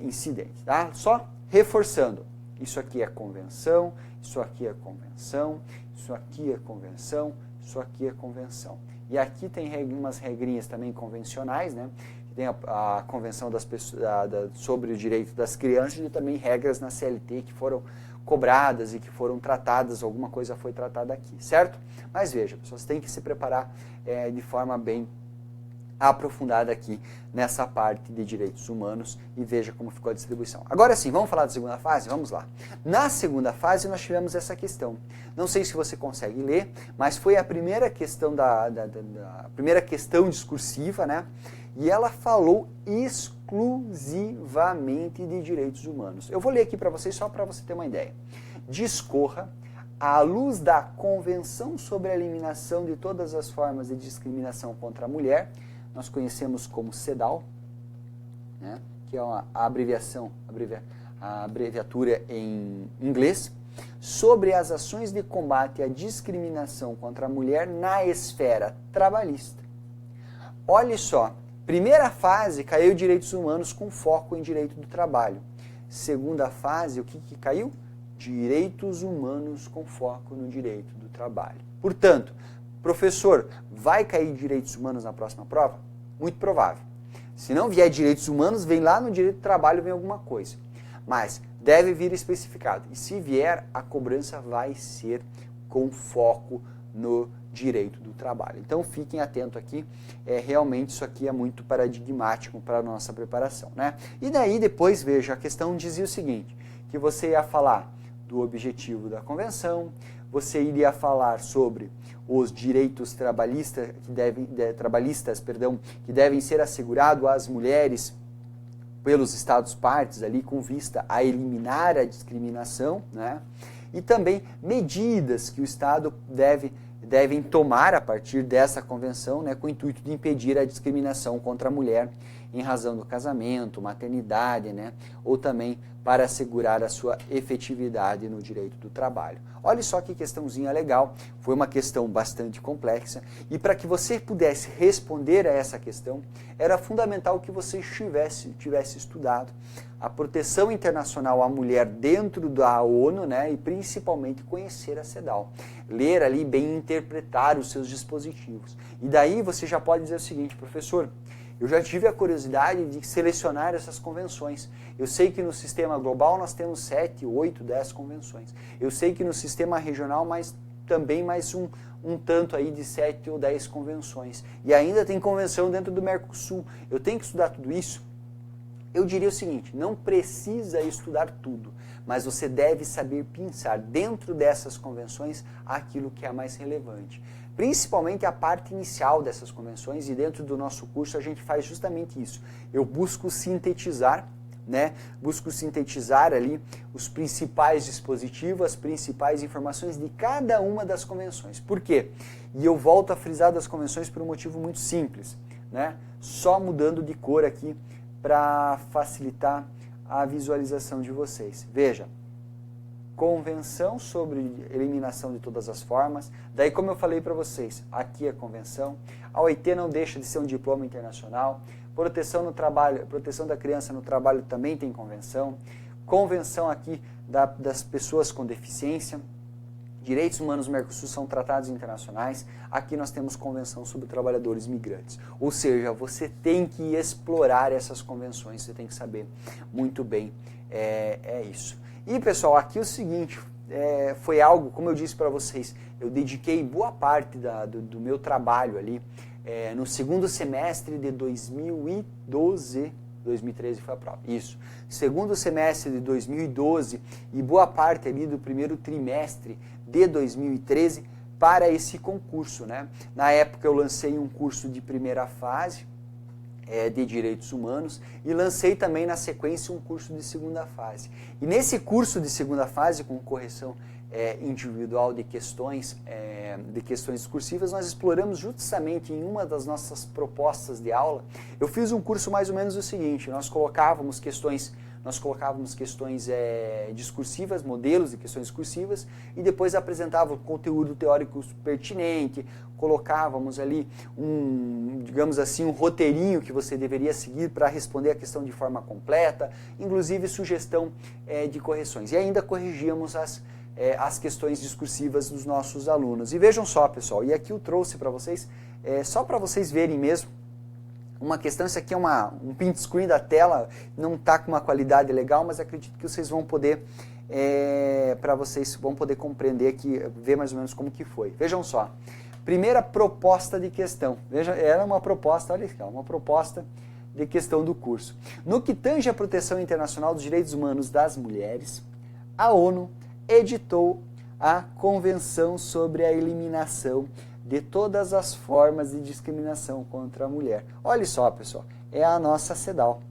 Speaker 1: incidente, tá? Só reforçando, isso aqui é convenção, isso aqui é convenção, isso aqui é convenção, isso aqui é convenção. E aqui tem umas regrinhas também convencionais, né? Tem a convenção das pessoas, sobre o direito das crianças e também regras na CLT que foram cobradas e que foram tratadas, alguma coisa foi tratada aqui, certo? Mas veja, pessoas têm que se preparar de forma bem aprofundada aqui nessa parte de direitos humanos e veja como ficou a distribuição. Agora sim, vamos falar da segunda fase? Vamos lá. Na segunda fase nós tivemos essa questão. Não sei se você consegue ler, mas foi a primeira questão primeira questão discursiva, né? E ela falou exclusivamente de direitos humanos. Eu vou ler aqui para vocês só para você ter uma ideia. Discorra à luz da Convenção sobre a Eliminação de Todas as Formas de Discriminação contra a Mulher, nós conhecemos como CEDAW, né, que é a abreviatura em inglês, sobre as ações de combate à discriminação contra a mulher na esfera trabalhista. Olha só, primeira fase caiu direitos humanos com foco em direito do trabalho. Segunda fase, o que caiu? Direitos humanos com foco no direito do trabalho. Portanto, professor, vai cair direitos humanos na próxima prova? Muito provável. Se não vier direitos humanos, vem lá no direito do trabalho, vem alguma coisa. Mas deve vir especificado. E se vier, a cobrança vai ser com foco no direito do trabalho. Então fiquem atentos aqui, realmente isso aqui é muito paradigmático para a nossa preparação, né? E daí depois, veja, a questão dizia o seguinte, que você ia falar do objetivo da convenção, você iria falar sobre os direitos trabalhistas que devem ser assegurados às mulheres pelos Estados partes ali com vista a eliminar a discriminação, né? E também medidas que o Estado devem tomar a partir dessa convenção, né, com o intuito de impedir a discriminação contra a mulher em razão do casamento, maternidade, né? Ou também para assegurar a sua efetividade no direito do trabalho. Olha só que questãozinha legal, foi uma questão bastante complexa e para que você pudesse responder a essa questão, era fundamental que você tivesse estudado a proteção internacional à mulher dentro da ONU, né, e principalmente conhecer a CEDAW. Ler ali bem, interpretar os seus dispositivos. E daí você já pode dizer o seguinte, professor, eu já tive a curiosidade de selecionar essas convenções. Eu sei que no sistema global nós temos 7, 8, 10 convenções. Eu sei que no sistema regional também mais um tanto aí de 7 ou 10 convenções. E ainda tem convenção dentro do Mercosul. Eu tenho que estudar tudo isso? Eu diria o seguinte, não precisa estudar tudo, mas você deve saber pensar dentro dessas convenções aquilo que é mais relevante. Principalmente a parte inicial dessas convenções, e dentro do nosso curso a gente faz justamente isso. Eu busco sintetizar, né? Busco sintetizar ali os principais dispositivos, as principais informações de cada uma das convenções. Por quê? E eu volto a frisar das convenções por um motivo muito simples, né? Só mudando de cor aqui para facilitar a visualização de vocês. Veja, Convenção sobre eliminação de todas as formas. Daí, como eu falei para vocês, aqui a convenção. A OIT não deixa de ser um diploma internacional. Proteção no trabalho, proteção da criança no trabalho também tem convenção. Convenção aqui das pessoas com deficiência. Direitos humanos no Mercosul são tratados internacionais. Aqui nós temos convenção sobre trabalhadores migrantes. Ou seja, você tem que explorar essas convenções, você tem que saber muito bem. É isso. E pessoal, aqui é o seguinte, foi algo, como eu disse para vocês, eu dediquei boa parte do meu trabalho ali no segundo semestre de 2012, 2013 foi a prova, isso. Segundo semestre de 2012 e boa parte ali do primeiro trimestre de 2013 para esse concurso, né? Na época eu lancei um curso de primeira fase de Direitos Humanos e lancei também na sequência um curso de segunda fase. E nesse curso de segunda fase, com correção individual de questões discursivas, nós exploramos justamente em uma das nossas propostas de aula. Eu fiz um curso mais ou menos o seguinte, nós colocávamos questões discursivas, modelos de questões discursivas, e depois apresentava o conteúdo teórico pertinente, colocávamos ali digamos assim, um roteirinho que você deveria seguir para responder a questão de forma completa, inclusive sugestão de correções. E ainda corrigíamos as questões discursivas dos nossos alunos. E vejam só, pessoal, e aqui eu trouxe para vocês, só para vocês verem mesmo, uma questão, isso aqui é um print screen da tela, não está com uma qualidade legal, mas acredito que vocês vão poder, compreender aqui, ver mais ou menos como que foi. Vejam só, primeira proposta de questão, veja, era uma proposta, olha aqui, uma proposta de questão do curso. No que tange à proteção internacional dos direitos humanos das mulheres, a ONU editou a Convenção sobre a Eliminação de todas as formas de discriminação contra a mulher. Olha só, pessoal, é a nossa CEDAW,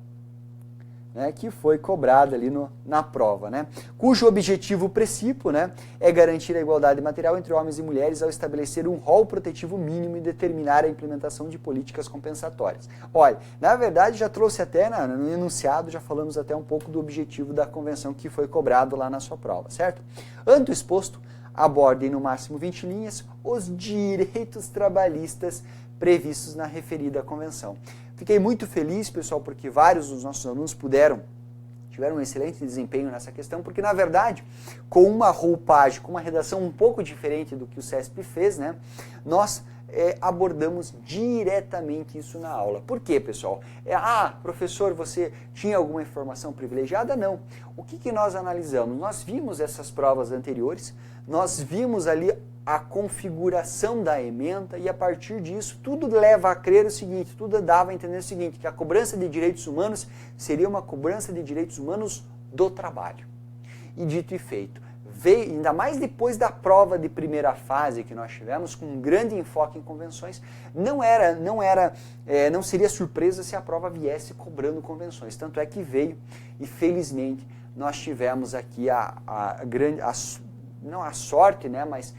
Speaker 1: né, que foi cobrada ali na prova, né, cujo objetivo principal, né, é garantir a igualdade material entre homens e mulheres ao estabelecer um rol protetivo mínimo e determinar a implementação de políticas compensatórias. Olha, na verdade já trouxe até no enunciado, já falamos até um pouco do objetivo da convenção que foi cobrado lá na sua prova, certo? Ante o exposto, abordem no máximo 20 linhas os direitos trabalhistas previstos na referida convenção. Fiquei muito feliz, pessoal, porque vários dos nossos alunos tiveram um excelente desempenho nessa questão, porque na verdade, com uma roupagem, com uma redação um pouco diferente do que o CESP fez, né, nós abordamos diretamente isso na aula. Por quê, pessoal? Professor, você tinha alguma informação privilegiada? Não. O que nós analisamos? Nós vimos essas provas anteriores, nós vimos ali a configuração da ementa e a partir disso tudo leva a crer o seguinte, tudo dava a entender o seguinte, que a cobrança de direitos humanos seria uma cobrança de direitos humanos do trabalho. E dito e feito, veio, ainda mais depois da prova de primeira fase que nós tivemos, com um grande enfoque em convenções, não seria surpresa se a prova viesse cobrando convenções. Tanto é que veio e felizmente nós tivemos aqui não a sorte, né, mas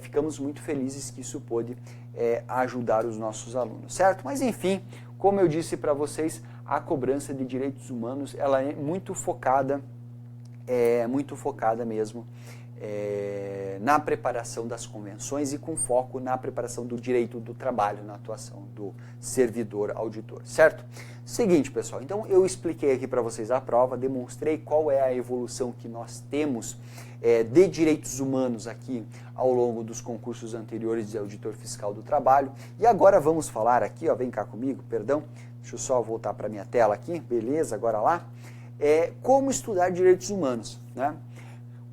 Speaker 1: ficamos muito felizes que isso pôde ajudar os nossos alunos, certo? Mas enfim, como eu disse para vocês, a cobrança de direitos humanos ela é muito focada mesmo na preparação das convenções e com foco na preparação do direito do trabalho, na atuação do servidor auditor, certo? Seguinte, pessoal, então eu expliquei aqui para vocês a prova, demonstrei qual é a evolução que nós temos de direitos humanos aqui ao longo dos concursos anteriores de auditor fiscal do trabalho. E agora vamos falar aqui, ó, vem cá comigo, perdão, deixa eu só voltar para a minha tela aqui, beleza, agora lá, como estudar direitos humanos, né?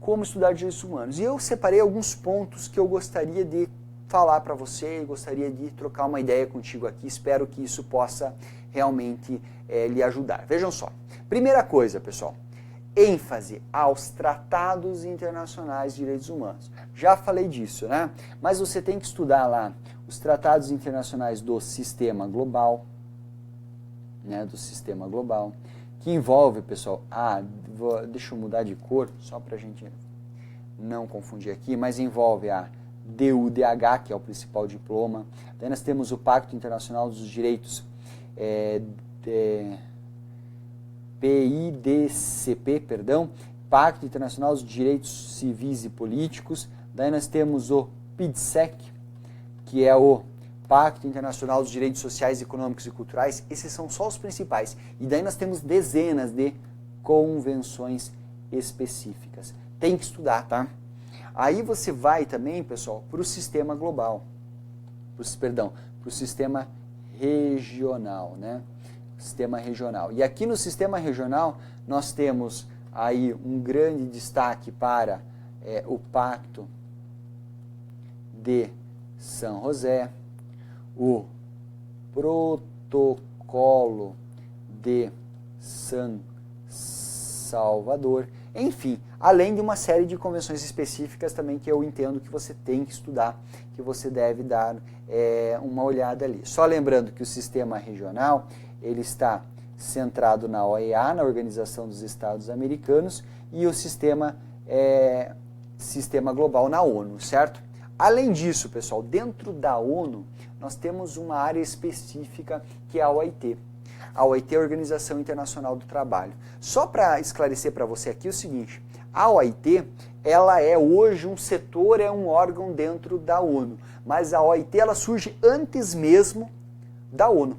Speaker 1: Como estudar direitos humanos. E eu separei alguns pontos que eu gostaria de falar para você, gostaria de trocar uma ideia contigo aqui, espero que isso possa realmente lhe ajudar. Vejam só, primeira coisa, pessoal, ênfase aos tratados internacionais de direitos humanos. Já falei disso, né? Mas você tem que estudar lá os tratados internacionais do sistema global, né? Do sistema global, que envolve, pessoal, deixa eu mudar de cor, só para a gente não confundir aqui, mas envolve a DUDH, que é o principal diploma. Daí nós temos o Pacto Internacional dos Direitos, PIDCP, perdão, Pacto Internacional dos Direitos Civis e Políticos. Daí nós temos o PIDSEC, que é o Pacto Internacional dos Direitos Sociais, Econômicos e Culturais. Esses são só os principais. E daí nós temos dezenas de convenções específicas. Tem que estudar, tá? Aí você vai também, pessoal, para o sistema global. Para o sistema regional, né? Sistema regional. E aqui no sistema regional nós temos aí um grande destaque para o Pacto de São José, o Protocolo de San Salvador, enfim, além de uma série de convenções específicas também que eu entendo que você tem que estudar, que você deve dar uma olhada ali. Só lembrando que o sistema regional, ele está centrado na OEA, na Organização dos Estados Americanos, e o sistema global na ONU, certo? Além disso, pessoal, dentro da ONU, nós temos uma área específica que é a OIT. A OIT é a Organização Internacional do Trabalho. Só para esclarecer para você aqui o seguinte, a OIT, ela é hoje um setor, é um órgão dentro da ONU, mas a OIT ela surge antes mesmo da ONU.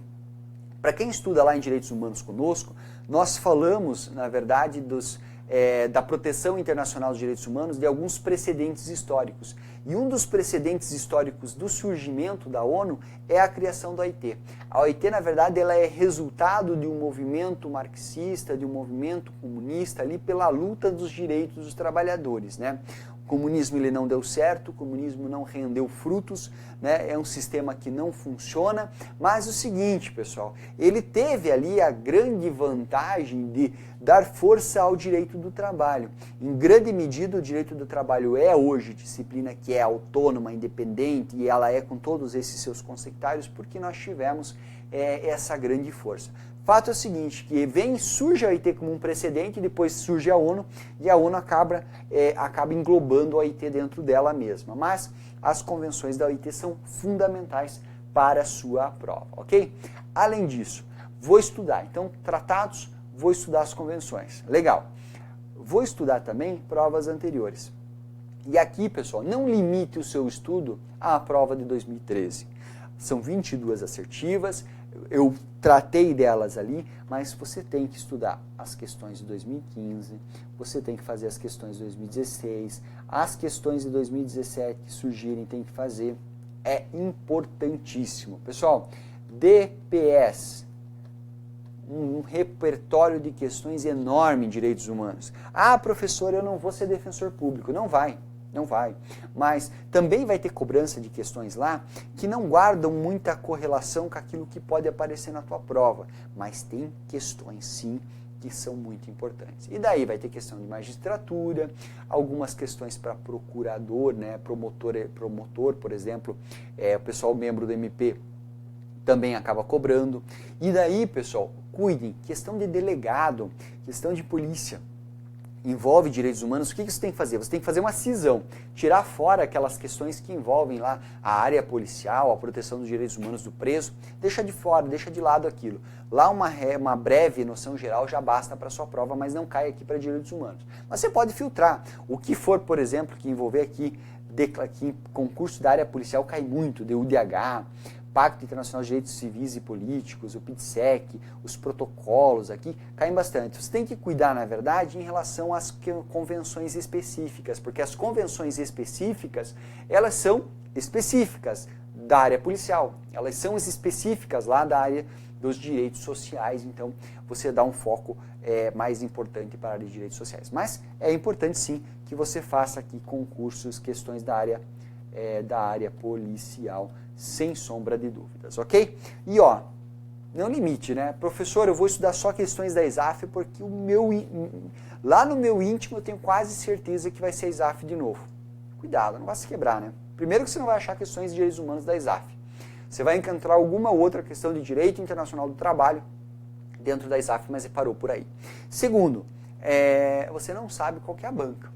Speaker 1: Para quem estuda lá em Direitos Humanos conosco, nós falamos, na verdade, da proteção internacional dos direitos humanos, de alguns precedentes históricos. E um dos precedentes históricos do surgimento da ONU é a criação da OIT. A OIT, na verdade, ela é resultado de um movimento marxista, de um movimento comunista ali pela luta dos direitos dos trabalhadores, né? O comunismo ele não deu certo, o comunismo não rendeu frutos, né? É um sistema que não funciona, mas o seguinte, pessoal, ele teve ali a grande vantagem de dar força ao direito do trabalho. Em grande medida, o direito do trabalho é hoje disciplina que é autônoma, independente, e ela é com todos esses seus conceitários, porque nós tivemos essa grande força. Fato é o seguinte, que surge a OIT como um precedente, depois surge a ONU, e a ONU acaba englobando a OIT dentro dela mesma. Mas as convenções da OIT são fundamentais para a sua prova, ok? Além disso, vou estudar, então, tratados, vou estudar as convenções. Legal. Vou estudar também provas anteriores. E aqui, pessoal, não limite o seu estudo à prova de 2013. São 22 assertivas, eu tratei delas ali, mas você tem que estudar as questões de 2015, você tem que fazer as questões de 2016, as questões de 2017 que surgirem tem que fazer, é importantíssimo. Pessoal, DPS, um repertório de questões enorme em direitos humanos. Ah, professor, eu não vou ser defensor público. Não vai. Não vai, mas também vai ter cobrança de questões lá que não guardam muita correlação com aquilo que pode aparecer na tua prova, mas tem questões sim que são muito importantes. E daí vai ter questão de magistratura, algumas questões para procurador, né, promotor, por exemplo, o pessoal membro do MP também acaba cobrando. E daí, pessoal, cuidem, questão de delegado, questão de polícia. envolve direitos humanos, o que você tem que fazer? Você tem que fazer uma cisão, tirar fora aquelas questões que envolvem lá a área policial, a proteção dos direitos humanos do preso, deixa de fora, deixa de lado aquilo. Lá uma breve noção geral já basta para a sua prova, mas não cai aqui para direitos humanos. Mas você pode filtrar. O que for, por exemplo, que envolver aqui concurso da área policial cai muito, DUDH, Pacto Internacional de Direitos Civis e Políticos, o PIDSEC, os protocolos aqui, caem bastante. Você tem que cuidar, na verdade, em relação às convenções específicas, porque as convenções específicas, elas são específicas da área policial, elas são específicas lá da área dos direitos sociais, então você dá um foco mais importante para a área de direitos sociais. Mas é importante sim que você faça aqui concursos, questões da área policial, sem sombra de dúvidas, ok? E ó, não limite, né? Professor, eu vou estudar só questões da ESAF porque lá no meu íntimo eu tenho quase certeza que vai ser a ESAF de novo. Cuidado, não vai se quebrar, né? Primeiro que você não vai achar questões de direitos humanos da ESAF. Você vai encontrar alguma outra questão de direito internacional do trabalho dentro da ESAF, mas parou por aí. Segundo, você não sabe qual que é a banca.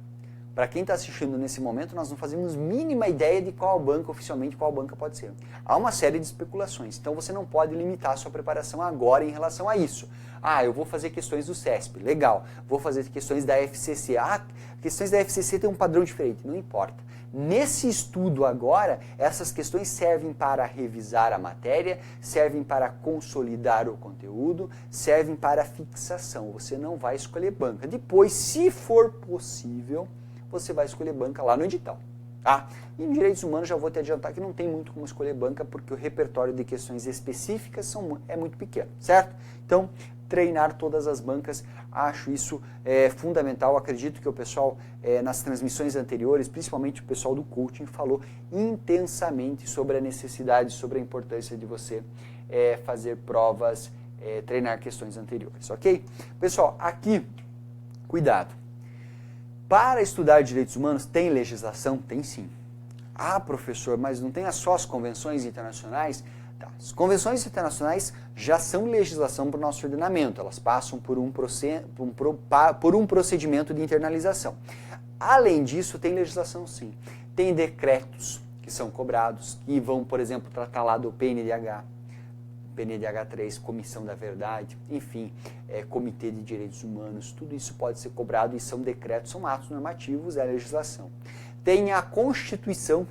Speaker 1: Para quem está assistindo nesse momento, nós não fazemos mínima ideia de qual banca, oficialmente, qual banca pode ser. Há uma série de especulações, então você não pode limitar a sua preparação agora em relação a isso. Ah, eu vou fazer questões do CESP, legal. Vou fazer questões da FCC. Ah, questões da FCC tem um padrão diferente, não importa. Nesse estudo agora, essas questões servem para revisar a matéria, servem para consolidar o conteúdo, servem para fixação. Você não vai escolher banca. Depois, se for possível, você vai escolher banca lá no edital. Tá? E em direitos humanos já vou te adiantar que não tem muito como escolher banca porque o repertório de questões específicas é muito pequeno, certo? Então, treinar todas as bancas, acho isso fundamental. Acredito que o pessoal nas transmissões anteriores, principalmente o pessoal do coaching, falou intensamente sobre a necessidade, sobre a importância de você fazer provas, treinar questões anteriores, ok? Pessoal, aqui, cuidado. Para estudar direitos humanos, tem legislação? Tem sim. Ah, professor, mas não tem só as convenções internacionais? Tá. As convenções internacionais já são legislação para o nosso ordenamento, elas passam por um procedimento de internalização. Além disso, tem legislação sim. Tem decretos que são cobrados, que vão, por exemplo, tratar lá do PNDH, PNDH 3, Comissão da Verdade, enfim, Comitê de Direitos Humanos, tudo isso pode ser cobrado e são decretos, são atos normativos, é a legislação. Tem a Constituição,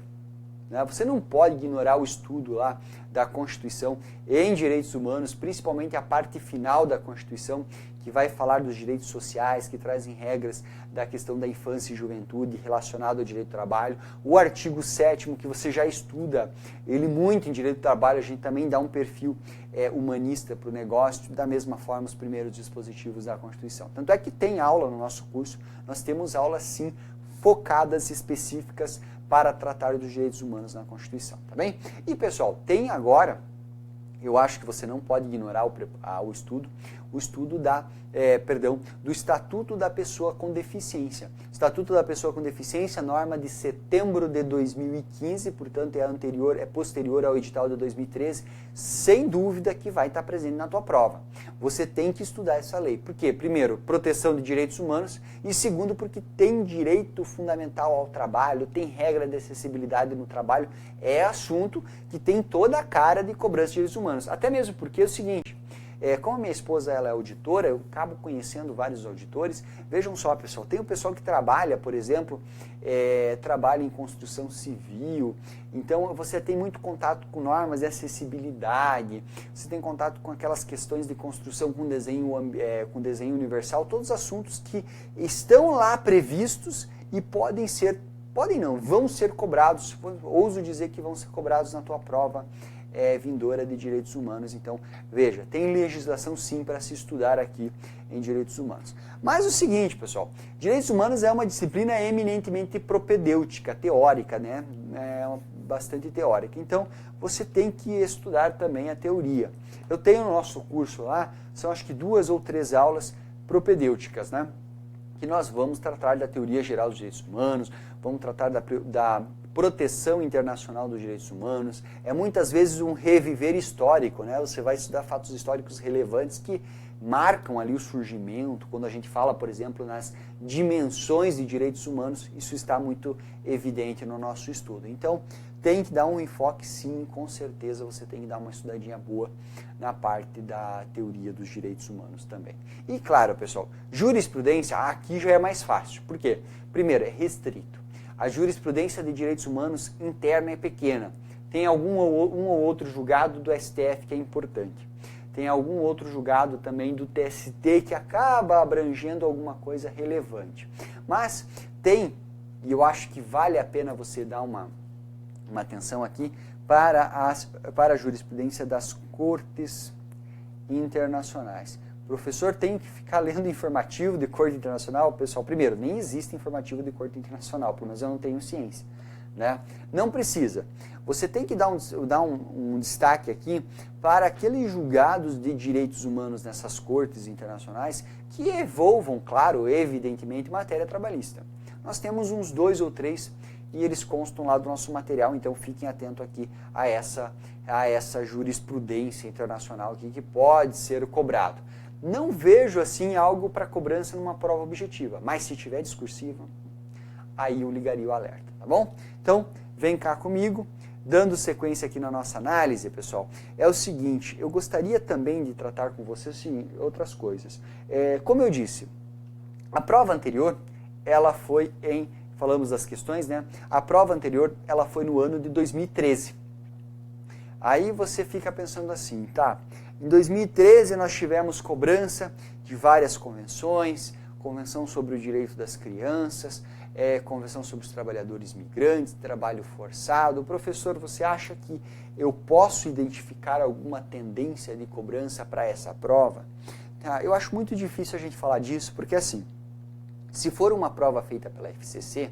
Speaker 1: né? Você não pode ignorar o estudo lá da Constituição em direitos humanos, principalmente a parte final da Constituição, que vai falar dos direitos sociais, que trazem regras da questão da infância e juventude relacionado ao direito do trabalho. O artigo 7º, que você já estuda, ele muito em direito do trabalho, a gente também dá um perfil humanista para o negócio, da mesma forma os primeiros dispositivos da Constituição. Tanto é que tem aula no nosso curso, nós temos aulas sim, focadas, específicas, para tratar dos direitos humanos na Constituição, tá bem? E pessoal, tem agora, eu acho que você não pode ignorar o estudo do Estatuto da Pessoa com Deficiência. Estatuto da Pessoa com Deficiência, norma de setembro de 2015, portanto é posterior ao edital de 2013, sem dúvida que vai estar presente na tua prova. Você tem que estudar essa lei. Por quê? Primeiro, proteção de direitos humanos e segundo, porque tem direito fundamental ao trabalho, tem regra de acessibilidade no trabalho, é assunto que tem toda a cara de cobrança de direitos humanos. Até mesmo porque é o seguinte, como a minha esposa ela é auditora, eu acabo conhecendo vários auditores. Vejam só, pessoal, tem o pessoal que trabalha, por exemplo, trabalha em construção civil, então você tem muito contato com normas de acessibilidade, você tem contato com aquelas questões de construção com desenho universal, todos os assuntos que estão lá previstos e vão ser cobrados, ouso dizer que vão ser cobrados na tua prova vindoura de direitos humanos. Então, veja, tem legislação sim para se estudar aqui em direitos humanos. Mas o seguinte, pessoal, direitos humanos é uma disciplina eminentemente propedêutica, teórica, né? Bastante teórica. Então, você tem que estudar também a teoria. Eu tenho no nosso curso lá, são acho que 2 ou 3 aulas propedêuticas, né? Que nós vamos tratar da teoria geral dos direitos humanos, vamos tratar da proteção internacional dos direitos humanos, é muitas vezes um reviver histórico, né? Você vai estudar fatos históricos relevantes que marcam ali o surgimento. Quando a gente fala, por exemplo, nas dimensões de direitos humanos, isso está muito evidente no nosso estudo. Então, tem que dar um enfoque, sim, com certeza você tem que dar uma estudadinha boa na parte da teoria dos direitos humanos também. E claro, pessoal, jurisprudência aqui já é mais fácil. Por quê? Primeiro, é restrito. A jurisprudência de direitos humanos interna é pequena. Tem um ou outro julgado do STF que é importante. Tem algum outro julgado também do TST que acaba abrangendo alguma coisa relevante. Mas tem, e eu acho que vale a pena você dar uma atenção aqui, para a jurisprudência das cortes internacionais. O professor tem que ficar lendo informativo de corte internacional? Pessoal, primeiro, nem existe informativo de corte internacional, pelo menos eu não tenho ciência. Né? Não precisa. Você tem que dar um destaque aqui para aqueles julgados de direitos humanos nessas cortes internacionais que envolvam, claro, evidentemente, matéria trabalhista. Nós temos uns 2 ou 3 e eles constam lá do nosso material, então fiquem atentos aqui a essa jurisprudência internacional aqui que pode ser cobrado. Não vejo assim algo para cobrança numa prova objetiva, mas se tiver discursiva, aí eu ligaria o alerta, tá bom? Então, vem cá comigo, dando sequência aqui na nossa análise, pessoal, é o seguinte, eu gostaria também de tratar com vocês assim, outras coisas. Como eu disse, a prova anterior, ela foi falamos das questões, né? A prova anterior, ela foi no ano de 2013. Aí você fica pensando assim, tá? Em 2013 nós tivemos cobrança de várias convenções, Convenção sobre o Direito das Crianças, Convenção sobre os Trabalhadores Migrantes, Trabalho Forçado. Professor, você acha que eu posso identificar alguma tendência de cobrança para essa prova? Tá, eu acho muito difícil a gente falar disso, porque assim, se for uma prova feita pela FCC,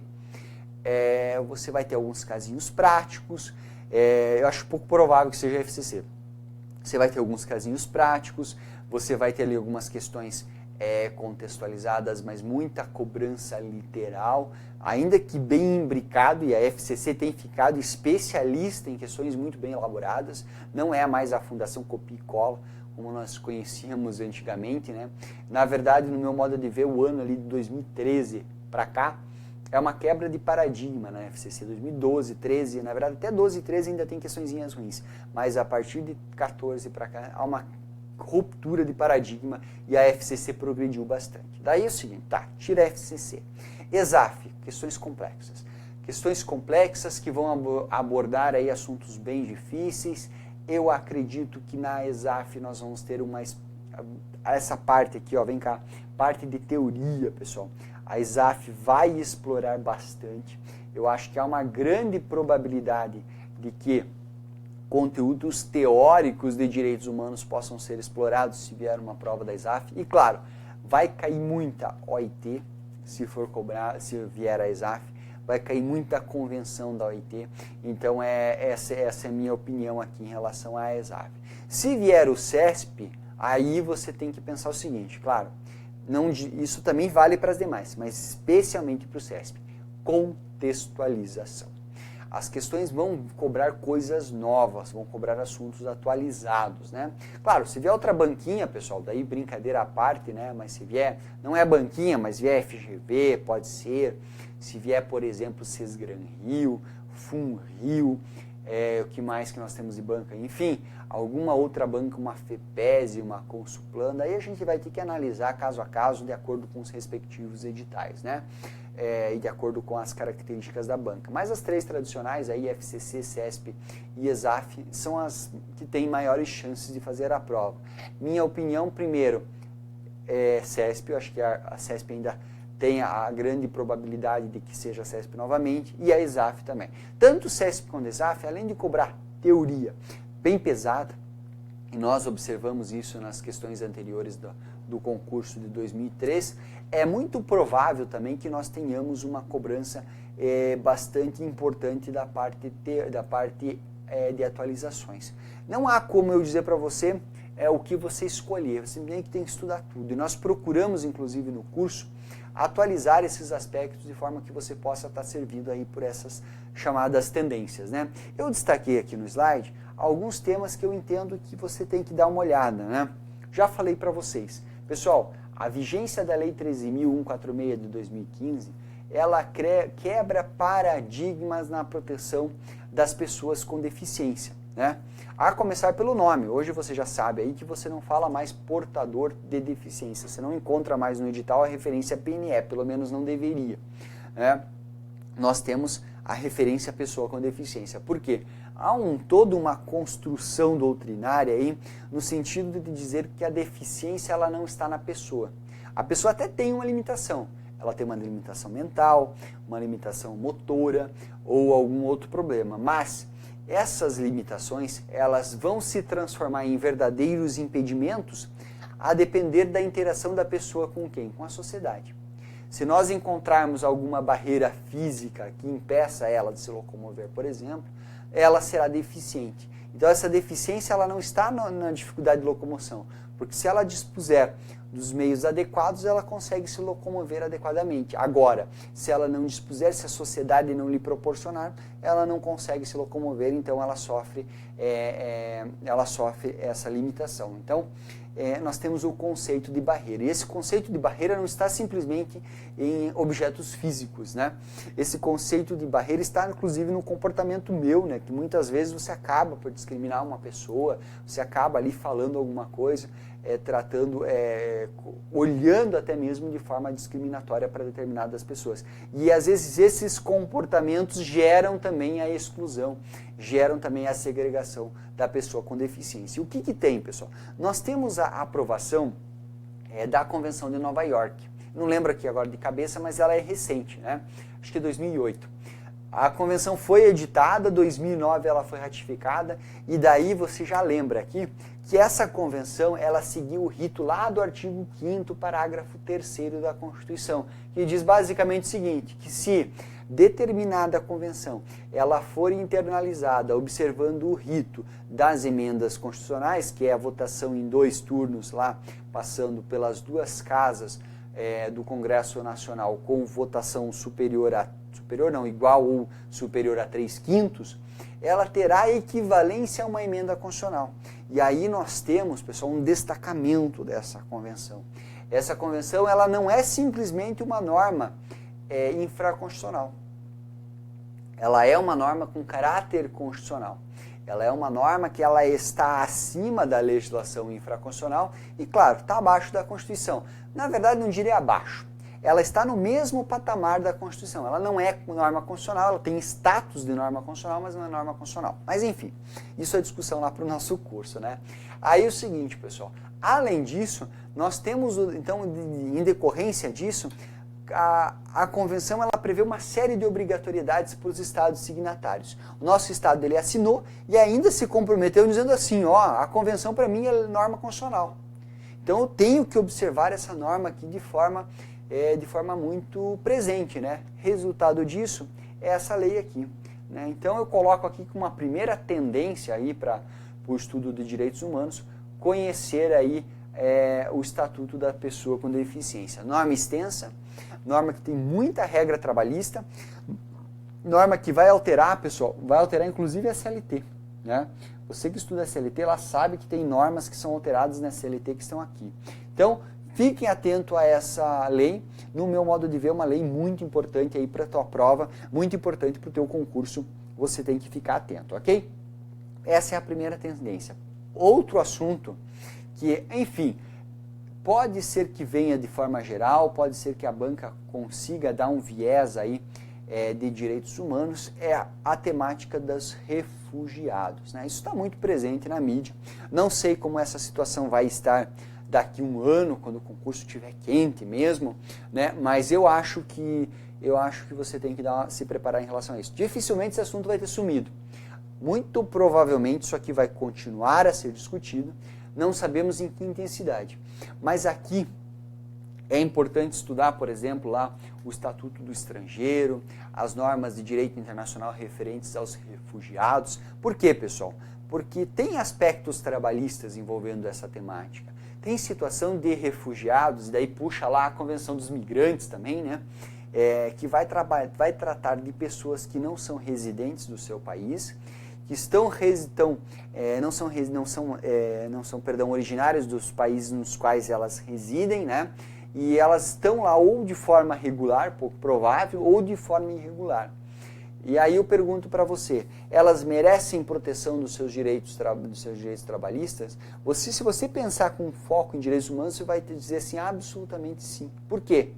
Speaker 1: você vai ter alguns casinhos práticos, eu acho pouco provável que seja a FCC. Você vai ter alguns casinhos práticos, você vai ter ali algumas questões contextualizadas, mas muita cobrança literal, ainda que bem imbricado, e a FCC tem ficado especialista em questões muito bem elaboradas, não é mais a Fundação Copia e Cola, como nós conhecíamos antigamente, né? Na verdade, no meu modo de ver, o ano ali de 2013 para cá é uma quebra de paradigma na FCC. 2012, 13, na verdade até 12 e 13 ainda tem questõezinhas ruins, mas a partir de 14 para cá há uma ruptura de paradigma e a FCC progrediu bastante. Daí é o seguinte, tá, tira a FCC. ESAF, questões complexas. Questões complexas que vão abordar aí assuntos bem difíceis. Eu acredito que na ESAF nós vamos ter essa parte aqui, ó, vem cá, parte de teoria, pessoal. A ESAF vai explorar bastante. Eu acho que há uma grande probabilidade de que conteúdos teóricos de direitos humanos possam ser explorados se vier uma prova da ESAF. E claro, vai cair muita OIT se for cobrar, se vier a ESAF. Vai cair muita convenção da OIT, então essa é a minha opinião aqui em relação à ESAF. Se vier o CESP, aí você tem que pensar o seguinte, claro, isso também vale para as demais, mas especialmente para o CESP, contextualização. As questões vão cobrar coisas novas, vão cobrar assuntos atualizados, né? Claro, se vier outra banquinha, pessoal, daí brincadeira à parte, né? Mas se vier, não é banquinha, mas vier FGV, pode ser. Se vier, por exemplo, Sesgran Rio, FunRio, o que mais que nós temos de banca? Enfim, alguma outra banca, uma FEPESE, uma Consulplan, daí a gente vai ter que analisar caso a caso de acordo com os respectivos editais, né? E de acordo com as características da banca. Mas as três tradicionais, aí, FCC, CESP e ESAF, são as que têm maiores chances de fazer a prova. Minha opinião, primeiro, CESP, eu acho que a CESP ainda tem a grande probabilidade de que seja a CESP novamente, e a ESAF também. Tanto o CESP quanto a ESAF, além de cobrar teoria bem pesada, e nós observamos isso nas questões anteriores do concurso de 2003, é muito provável também que nós tenhamos uma cobrança bastante importante da parte de atualizações. Não há como eu dizer para você o que você escolher, você tem que estudar tudo. E nós procuramos, inclusive no curso, atualizar esses aspectos de forma que você possa estar servido aí por essas chamadas tendências, né? Eu destaquei aqui no slide alguns temas que eu entendo que você tem que dar uma olhada, né? Já falei para vocês. Pessoal, a vigência da Lei 13.146 de 2015, ela quebra paradigmas na proteção das pessoas com deficiência, né? A começar pelo nome. Hoje você já sabe aí que você não fala mais portador de deficiência. Você não encontra mais no edital a referência PNE, pelo menos não deveria, né? Nós temos a referência pessoa com deficiência. Por quê? Há toda uma construção doutrinária aí no sentido de dizer que a deficiência ela não está na pessoa. A pessoa até tem uma limitação. Ela tem uma limitação mental, uma limitação motora ou algum outro problema, mas essas limitações, elas vão se transformar em verdadeiros impedimentos a depender da interação da pessoa com quem? Com a sociedade. Se nós encontrarmos alguma barreira física que impeça ela de se locomover, por exemplo, ela será deficiente. Então essa deficiência ela não está na dificuldade de locomoção, porque se ela dispuser dos meios adequados, ela consegue se locomover adequadamente. Agora, se ela não dispuser, se a sociedade não lhe proporcionar, ela não consegue se locomover, então ela sofre essa limitação. Então, nós temos o conceito de barreira. E esse conceito de barreira não está simplesmente em objetos físicos, né? Esse conceito de barreira está, inclusive, no comportamento meu, né? Que muitas vezes você acaba por discriminar uma pessoa, você acaba ali falando alguma coisa, olhando até mesmo de forma discriminatória para determinadas pessoas. E às vezes esses comportamentos geram também a exclusão, geram também a segregação da pessoa com deficiência. E o que tem, pessoal? Nós temos a aprovação da Convenção de Nova York. Não lembro aqui agora de cabeça, mas ela é recente, né? Acho que é 2008. A convenção foi editada, 2009 ela foi ratificada, e daí você já lembra aqui que essa convenção ela seguiu o rito lá do artigo 5º, parágrafo 3º da Constituição, que diz basicamente o seguinte, que se determinada convenção ela for internalizada observando o rito das emendas constitucionais, que é a votação em 2 turnos lá, passando pelas 2 casas do Congresso Nacional com votação igual ou superior a 3/5, ela terá equivalência a uma emenda constitucional. E aí nós temos, pessoal, um destacamento dessa convenção. Essa convenção ela não é simplesmente uma norma infraconstitucional. Ela é uma norma com caráter constitucional. Ela é uma norma que ela está acima da legislação infraconstitucional e, claro, está abaixo da Constituição. Na verdade, não diria abaixo. Ela está no mesmo patamar da Constituição. Ela não é norma constitucional, ela tem status de norma constitucional, mas não é norma constitucional. Mas enfim, isso é discussão lá para o nosso curso, né? Aí o seguinte, pessoal, além disso, nós temos, então, em decorrência disso, a convenção ela prevê uma série de obrigatoriedades para os estados signatários. O nosso estado ele assinou e ainda se comprometeu dizendo assim, ó, a convenção para mim é norma constitucional. Então eu tenho que observar essa norma aqui de forma muito presente, né? Resultado disso é essa lei aqui, né? Então eu coloco aqui como uma primeira tendência aí para o estudo de direitos humanos, conhecer aí o Estatuto da Pessoa com Deficiência. Norma extensa, norma que tem muita regra trabalhista, norma que vai alterar, pessoal, vai alterar inclusive a CLT, né? Você que estuda a CLT, ela sabe que tem normas que são alteradas na CLT que estão aqui. Então, fiquem atentos a essa lei. No meu modo de ver, uma lei muito importante aí para a tua prova, muito importante para o teu concurso, você tem que ficar atento, ok? Essa é a primeira tendência. Outro assunto que, enfim, pode ser que venha de forma geral, pode ser que a banca consiga dar um viés aí de direitos humanos, é a temática dos refugiados, né? Isso está muito presente na mídia. Não sei como essa situação vai estar daqui um ano, quando o concurso estiver quente mesmo, né? Mas eu acho que você tem que se preparar em relação a isso. Dificilmente esse assunto vai ter sumido. Muito provavelmente isso aqui vai continuar a ser discutido, não sabemos em que intensidade. Mas aqui é importante estudar, por exemplo, lá o Estatuto do Estrangeiro, as normas de direito internacional referentes aos refugiados. Por quê, pessoal? Porque tem aspectos trabalhistas envolvendo essa temática. Tem situação de refugiados, daí puxa lá a Convenção dos Migrantes também, né? que vai tratar de pessoas que não são residentes do seu país, que não são originárias dos países nos quais elas residem, né? E elas estão lá ou de forma regular, pouco provável, ou de forma irregular. E aí eu pergunto para você, elas merecem proteção dos seus direitos trabalhistas? Se você pensar com foco em direitos humanos, você vai dizer assim, absolutamente sim. Por quê?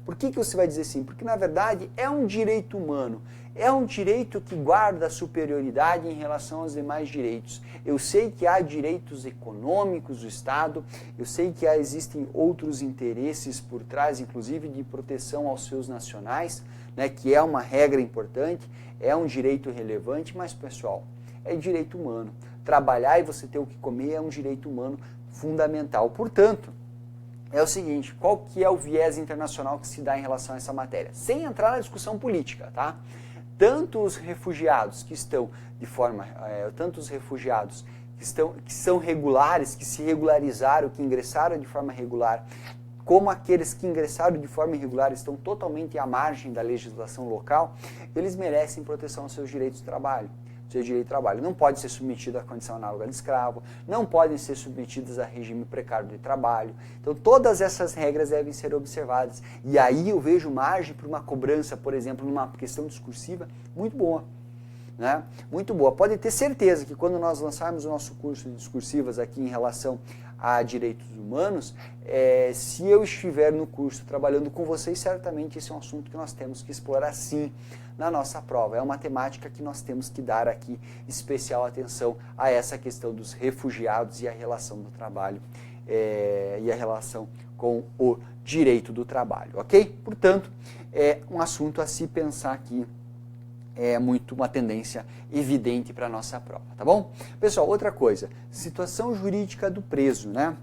Speaker 1: Por que você vai dizer sim? Porque, na verdade, é um direito humano. É um direito que guarda a superioridade em relação aos demais direitos. Eu sei que há direitos econômicos do Estado, eu sei que existem outros interesses por trás, inclusive de proteção aos seus nacionais, né, que é uma regra importante, é um direito relevante, mas, pessoal, é direito humano. Trabalhar e você ter o que comer é um direito humano fundamental. Portanto, é o seguinte, qual que é o viés internacional que se dá em relação a essa matéria? Sem entrar na discussão política, tá? Tanto os refugiados que estão que são regulares, que se regularizaram, que ingressaram de forma regular, como aqueles que ingressaram de forma irregular estão totalmente à margem da legislação local, eles merecem proteção aos seus direitos de trabalho. Seu direito de trabalho não pode ser submetido à condição análoga de escravo, não podem ser submetidos a regime precário de trabalho. Então todas essas regras devem ser observadas. E aí eu vejo margem para uma cobrança, por exemplo, numa questão discursiva, muito boa. Né? Muito boa. Pode ter certeza que quando nós lançarmos o nosso curso de discursivas aqui em relação a direitos humanos, se eu estiver no curso trabalhando com vocês, certamente esse é um assunto que nós temos que explorar sim na nossa prova. É uma temática que nós temos que dar aqui especial atenção a essa questão dos refugiados e a relação do trabalho e a relação com o direito do trabalho, ok? Portanto, é um assunto a se pensar aqui. É muito uma tendência evidente para a nossa prova, tá bom? Pessoal, outra coisa, situação jurídica do preso, né?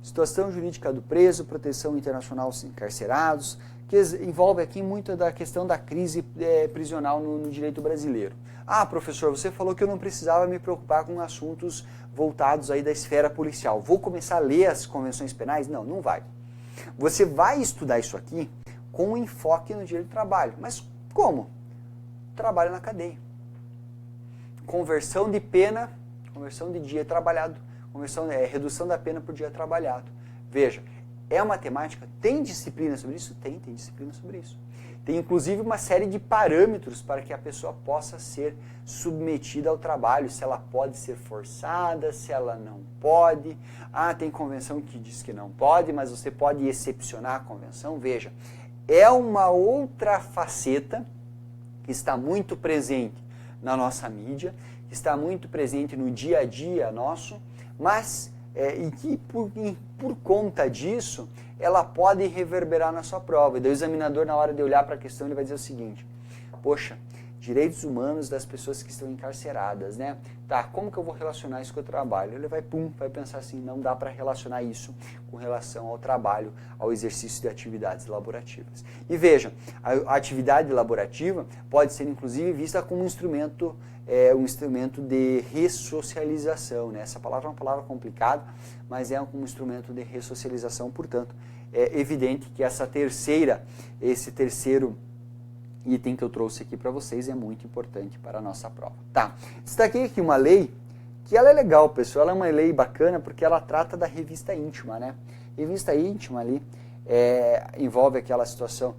Speaker 1: Situação jurídica do preso, proteção internacional aos encarcerados, que envolve aqui muito da questão da crise prisional no direito brasileiro. Ah, professor, você falou que eu não precisava me preocupar com assuntos voltados aí da esfera policial. Vou começar a ler as convenções penais? Não, não vai. Você vai estudar isso aqui com um enfoque no direito do trabalho. Mas como? Trabalho na cadeia. Conversão de pena, conversão de dia trabalhado, redução da pena por dia trabalhado. Veja, é uma temática, tem disciplina sobre isso? Tem disciplina sobre isso. Tem inclusive uma série de parâmetros para que a pessoa possa ser submetida ao trabalho, se ela pode ser forçada, se ela não pode. Ah, tem convenção que diz que não pode, mas você pode excepcionar a convenção. Veja, é uma outra faceta que está muito presente na nossa mídia, que está muito presente no dia a dia nosso, mas e que por conta disso, ela pode reverberar na sua prova. E daí o examinador, na hora de olhar para a questão, ele vai dizer o seguinte, poxa, direitos humanos das pessoas que estão encarceradas, né? Tá, como que eu vou relacionar isso com o trabalho? Ele vai pensar assim, não dá para relacionar isso com relação ao trabalho, ao exercício de atividades laborativas. E veja, a atividade laborativa pode ser inclusive vista como um instrumento de ressocialização, né? Essa palavra é uma palavra complicada, mas é um instrumento de ressocialização, portanto, é evidente que esse terceiro item que eu trouxe aqui para vocês é muito importante para a nossa prova. Tá, destaquei aqui uma lei que ela é legal, pessoal, ela é uma lei bacana porque ela trata da revista íntima, né? Revista íntima ali envolve aquela situação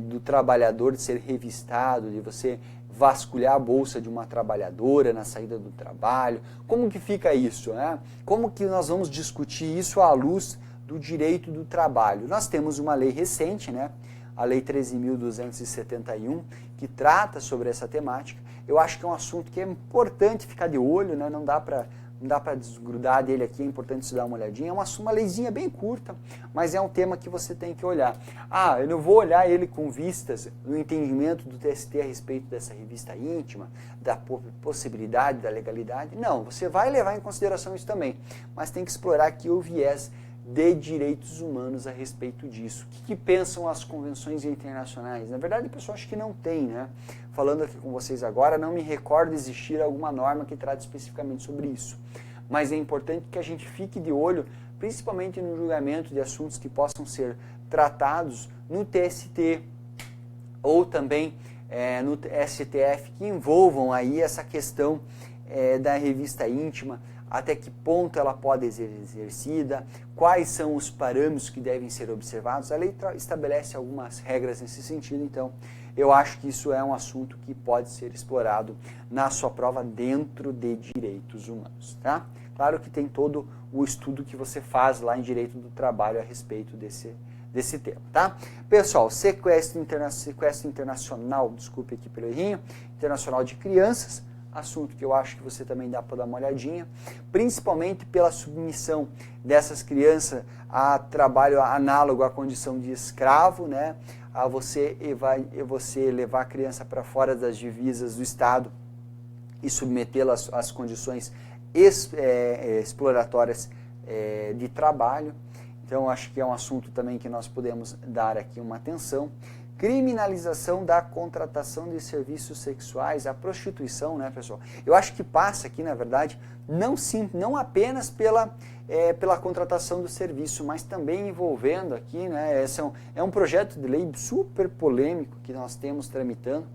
Speaker 1: do trabalhador de ser revistado, de você vasculhar a bolsa de uma trabalhadora na saída do trabalho. Como que fica isso, né? Como que nós vamos discutir isso à luz do direito do trabalho? Nós temos uma lei recente, né? A Lei 13.271, que trata sobre essa temática. Eu acho que é um assunto que é importante ficar de olho, né? Não dá para desgrudar dele aqui, é importante se dar uma olhadinha. É uma leizinha bem curta, mas é um tema que você tem que olhar. Ah, eu não vou olhar ele com vistas no entendimento do TST a respeito dessa revista íntima, da possibilidade, da legalidade. Não, você vai levar em consideração isso também, mas tem que explorar aqui o viés de direitos humanos a respeito disso. O que pensam as convenções internacionais? Na verdade, pessoal, acho que não tem, né? Falando aqui com vocês agora, não me recordo existir alguma norma que trate especificamente sobre isso. Mas é importante que a gente fique de olho, principalmente no julgamento de assuntos que possam ser tratados no TST, ou também no STF que envolvam aí essa questão da revista íntima, até que ponto ela pode ser exercida, quais são os parâmetros que devem ser observados. A lei estabelece algumas regras nesse sentido, então eu acho que isso é um assunto que pode ser explorado na sua prova dentro de direitos humanos, tá? Claro que tem todo o estudo que você faz lá em direito do trabalho a respeito desse tema, tá? Pessoal, sequestro internacional, desculpe aqui pelo errinho, internacional de crianças, assunto que eu acho que você também dá para dar uma olhadinha, principalmente pela submissão dessas crianças a trabalho análogo à condição de escravo, né? A você levar a criança para fora das divisas do Estado e submetê-la às condições exploratórias de trabalho. Então, acho que é um assunto também que nós podemos dar aqui uma atenção. Criminalização da contratação de serviços sexuais, a prostituição, né, pessoal? Eu acho que passa aqui, na verdade, não apenas pela contratação do serviço, mas também envolvendo aqui, né, esse é um projeto de lei super polêmico que nós temos tramitando,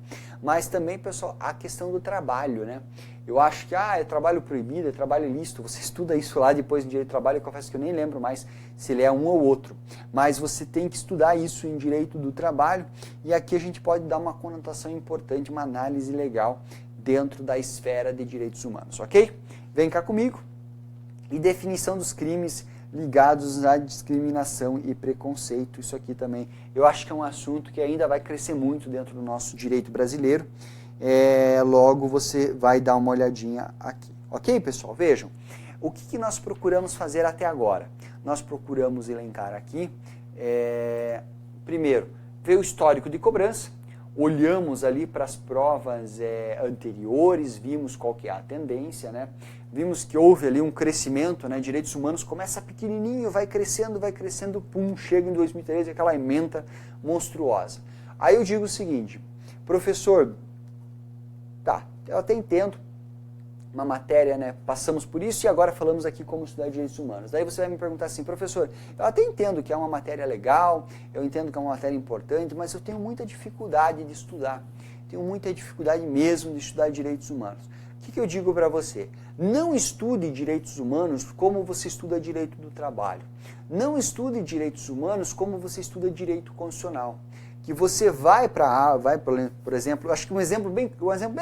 Speaker 1: mas também, pessoal, a questão do trabalho, né? Eu acho que é trabalho proibido, é trabalho ilícito, você estuda isso lá depois no direito do trabalho, eu confesso que eu nem lembro mais se ele é um ou outro, mas você tem que estudar isso em direito do trabalho, e aqui a gente pode dar uma conotação importante, uma análise legal dentro da esfera de direitos humanos, ok? Vem cá comigo. E definição dos crimes ligados à discriminação e preconceito, isso aqui também eu acho que é um assunto que ainda vai crescer muito dentro do nosso direito brasileiro, logo você vai dar uma olhadinha aqui. Ok, pessoal? Vejam, o que nós procuramos fazer até agora? Nós procuramos elencar aqui, primeiro, ver o histórico de cobrança, olhamos ali para as provas anteriores, vimos qual que é a tendência, né? Vimos que houve ali um crescimento, né? Direitos humanos começa pequenininho, vai crescendo, pum, chega em 2013 aquela ementa monstruosa. Aí eu digo o seguinte, professor, tá, eu até entendo, uma matéria, né, passamos por isso e agora falamos aqui como estudar direitos humanos. Daí você vai me perguntar assim, professor, eu até entendo que é uma matéria legal, eu entendo que é uma matéria importante, mas eu tenho muita dificuldade de estudar, tenho muita dificuldade mesmo de estudar direitos humanos. O que eu digo para você? Não estude direitos humanos como você estuda direito do trabalho. Não estude direitos humanos como você estuda direito constitucional. Que você por exemplo, acho que um exemplo bem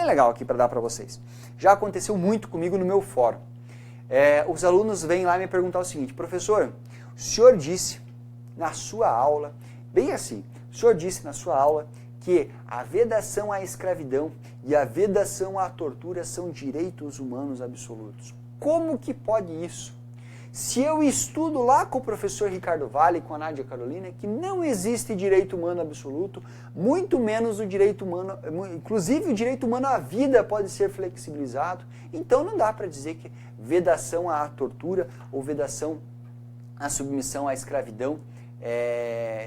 Speaker 1: legal aqui para dar para vocês. Já aconteceu muito comigo no meu fórum. Os alunos vêm lá me perguntar o seguinte, professor, o senhor disse na sua aula, bem assim, o senhor disse na sua aula que a vedação à escravidão e a vedação à tortura são direitos humanos absolutos. Como que pode isso? Se eu estudo lá com o professor Ricardo Vale e com a Nádia Carolina que não existe direito humano absoluto, muito menos o direito humano, inclusive o direito humano à vida pode ser flexibilizado, então não dá para dizer que vedação à tortura ou vedação à submissão à escravidão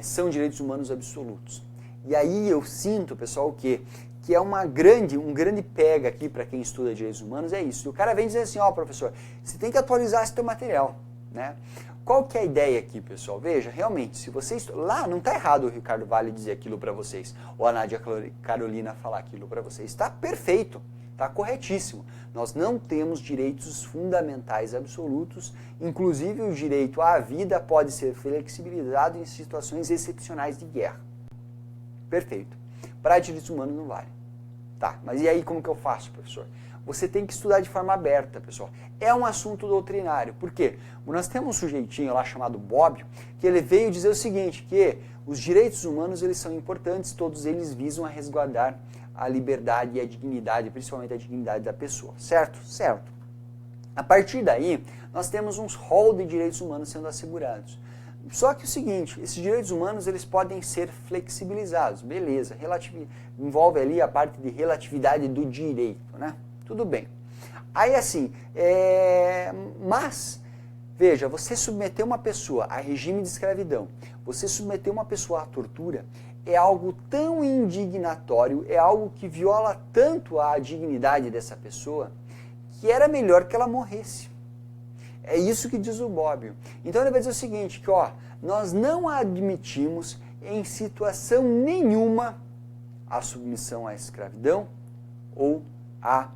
Speaker 1: são direitos humanos absolutos. E aí eu sinto, pessoal, que é um grande pega aqui para quem estuda direitos humanos, é isso. E o cara vem dizer assim, professor, você tem que atualizar esse teu material, né? Qual que é a ideia aqui, pessoal? Veja, realmente, se você lá não está errado o Ricardo Vale dizer aquilo para vocês, ou a Nádia Carolina falar aquilo para vocês, está perfeito, está corretíssimo. Nós não temos direitos fundamentais absolutos, inclusive o direito à vida pode ser flexibilizado em situações excepcionais de guerra. Perfeito. Para direitos humanos não vale. Tá, mas e aí como que eu faço, professor? Você tem que estudar de forma aberta, pessoal. É um assunto doutrinário. Por quê? Nós temos um sujeitinho lá chamado Bobbio, que ele veio dizer o seguinte, que os direitos humanos eles são importantes, todos eles visam a resguardar a liberdade e a dignidade, principalmente a dignidade da pessoa. Certo? Certo. A partir daí, nós temos uns rol de direitos humanos sendo assegurados. Só que o seguinte, esses direitos humanos eles podem ser flexibilizados, beleza, envolve ali a parte de relatividade do direito, né? Tudo bem. Aí assim, mas, veja, você submeter uma pessoa a regime de escravidão, você submeter uma pessoa à tortura, é algo tão indignatório, é algo que viola tanto a dignidade dessa pessoa, que era melhor que ela morresse. É isso que diz o Bobbio. Então ele vai dizer o seguinte, que nós não admitimos em situação nenhuma a submissão à escravidão ou a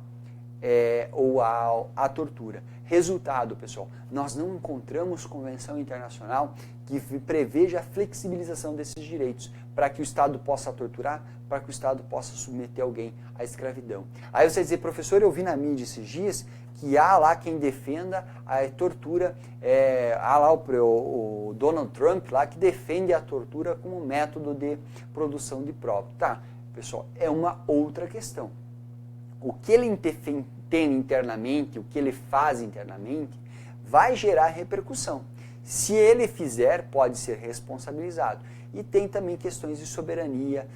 Speaker 1: tortura. Resultado, pessoal, nós não encontramos convenção internacional que preveja a flexibilização desses direitos para que o Estado possa torturar, para que o Estado possa submeter alguém à escravidão. Aí você vai dizer, professor, eu vi na mídia esses dias que há lá quem defenda a tortura, há lá o Donald Trump lá que defende a tortura como método de produção de prova. Tá, pessoal, é uma outra questão. O que ele entende internamente, o que ele faz internamente, vai gerar repercussão. Se ele fizer, pode ser responsabilizado. E tem também questões de soberania,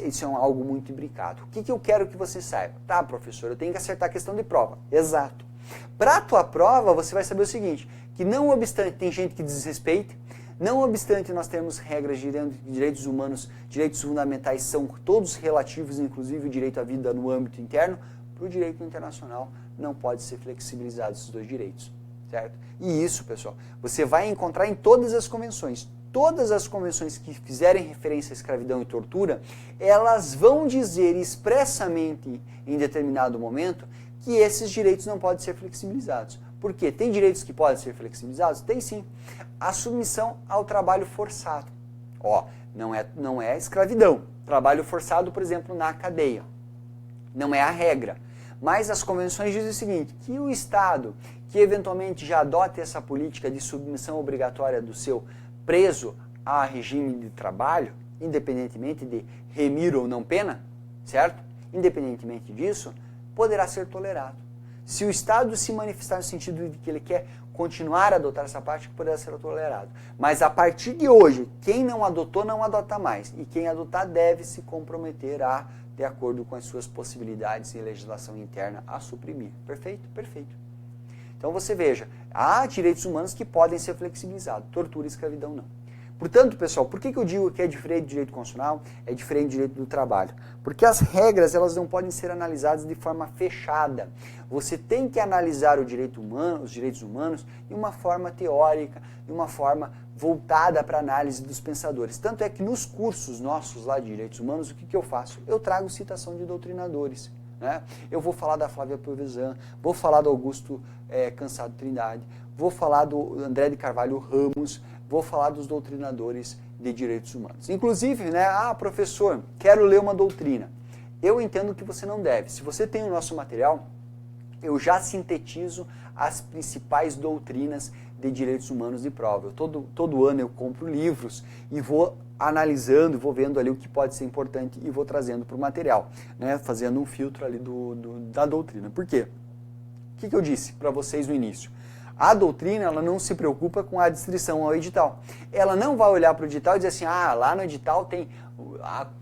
Speaker 1: isso é algo muito imbricado. O que eu quero que você saiba? Tá, professor, eu tenho que acertar a questão de prova. Exato. Para a tua prova, você vai saber o seguinte, que não obstante tem gente que desrespeita, não obstante nós temos regras de direitos humanos, direitos fundamentais são todos relativos, inclusive o direito à vida no âmbito interno, para o direito internacional não pode ser flexibilizado esses dois direitos, certo? E isso, pessoal, você vai encontrar em todas as convenções. Todas as convenções que fizerem referência à escravidão e tortura, elas vão dizer expressamente em determinado momento que esses direitos não podem ser flexibilizados. Por quê? Tem direitos que podem ser flexibilizados? Tem sim. A submissão ao trabalho forçado. Não é escravidão. Trabalho forçado, por exemplo, na cadeia. Não é a regra. Mas as convenções dizem o seguinte, que o Estado que eventualmente já adote essa política de submissão obrigatória do seu preso a regime de trabalho, independentemente de remir ou não pena, certo? Independentemente disso, poderá ser tolerado. Se o Estado se manifestar no sentido de que ele quer continuar a adotar essa prática, poderá ser tolerado. Mas a partir de hoje, quem não adotou, não adota mais. E quem adotar deve se comprometer a, de acordo com as suas possibilidades e legislação interna, a suprimir. Perfeito? Perfeito. Então você veja, há direitos humanos que podem ser flexibilizados, tortura e escravidão não. Portanto, pessoal, por que eu digo que é diferente do direito constitucional, é diferente do direito do trabalho? Porque as regras elas não podem ser analisadas de forma fechada. Você tem que analisar o direito humano, os direitos humanos de uma forma teórica, de uma forma voltada para a análise dos pensadores. Tanto é que nos cursos nossos lá de direitos humanos, o que eu faço? Eu trago citação de doutrinadores. Né? Eu vou falar da Flávia Piovesan, vou falar do Augusto Cansado Trindade, vou falar do André de Carvalho Ramos, vou falar dos doutrinadores de direitos humanos. Inclusive, né, professor, quero ler uma doutrina. Eu entendo que você não deve. Se você tem o nosso material, eu já sintetizo as principais doutrinas de direitos humanos de prova. Todo ano eu compro livros e vou analisando, vou vendo ali o que pode ser importante e vou trazendo para o material, né, fazendo um filtro ali da doutrina. Por quê? O que eu disse para vocês no início? A doutrina ela não se preocupa com a adstrição ao edital. Ela não vai olhar para o edital e dizer assim, lá no edital tem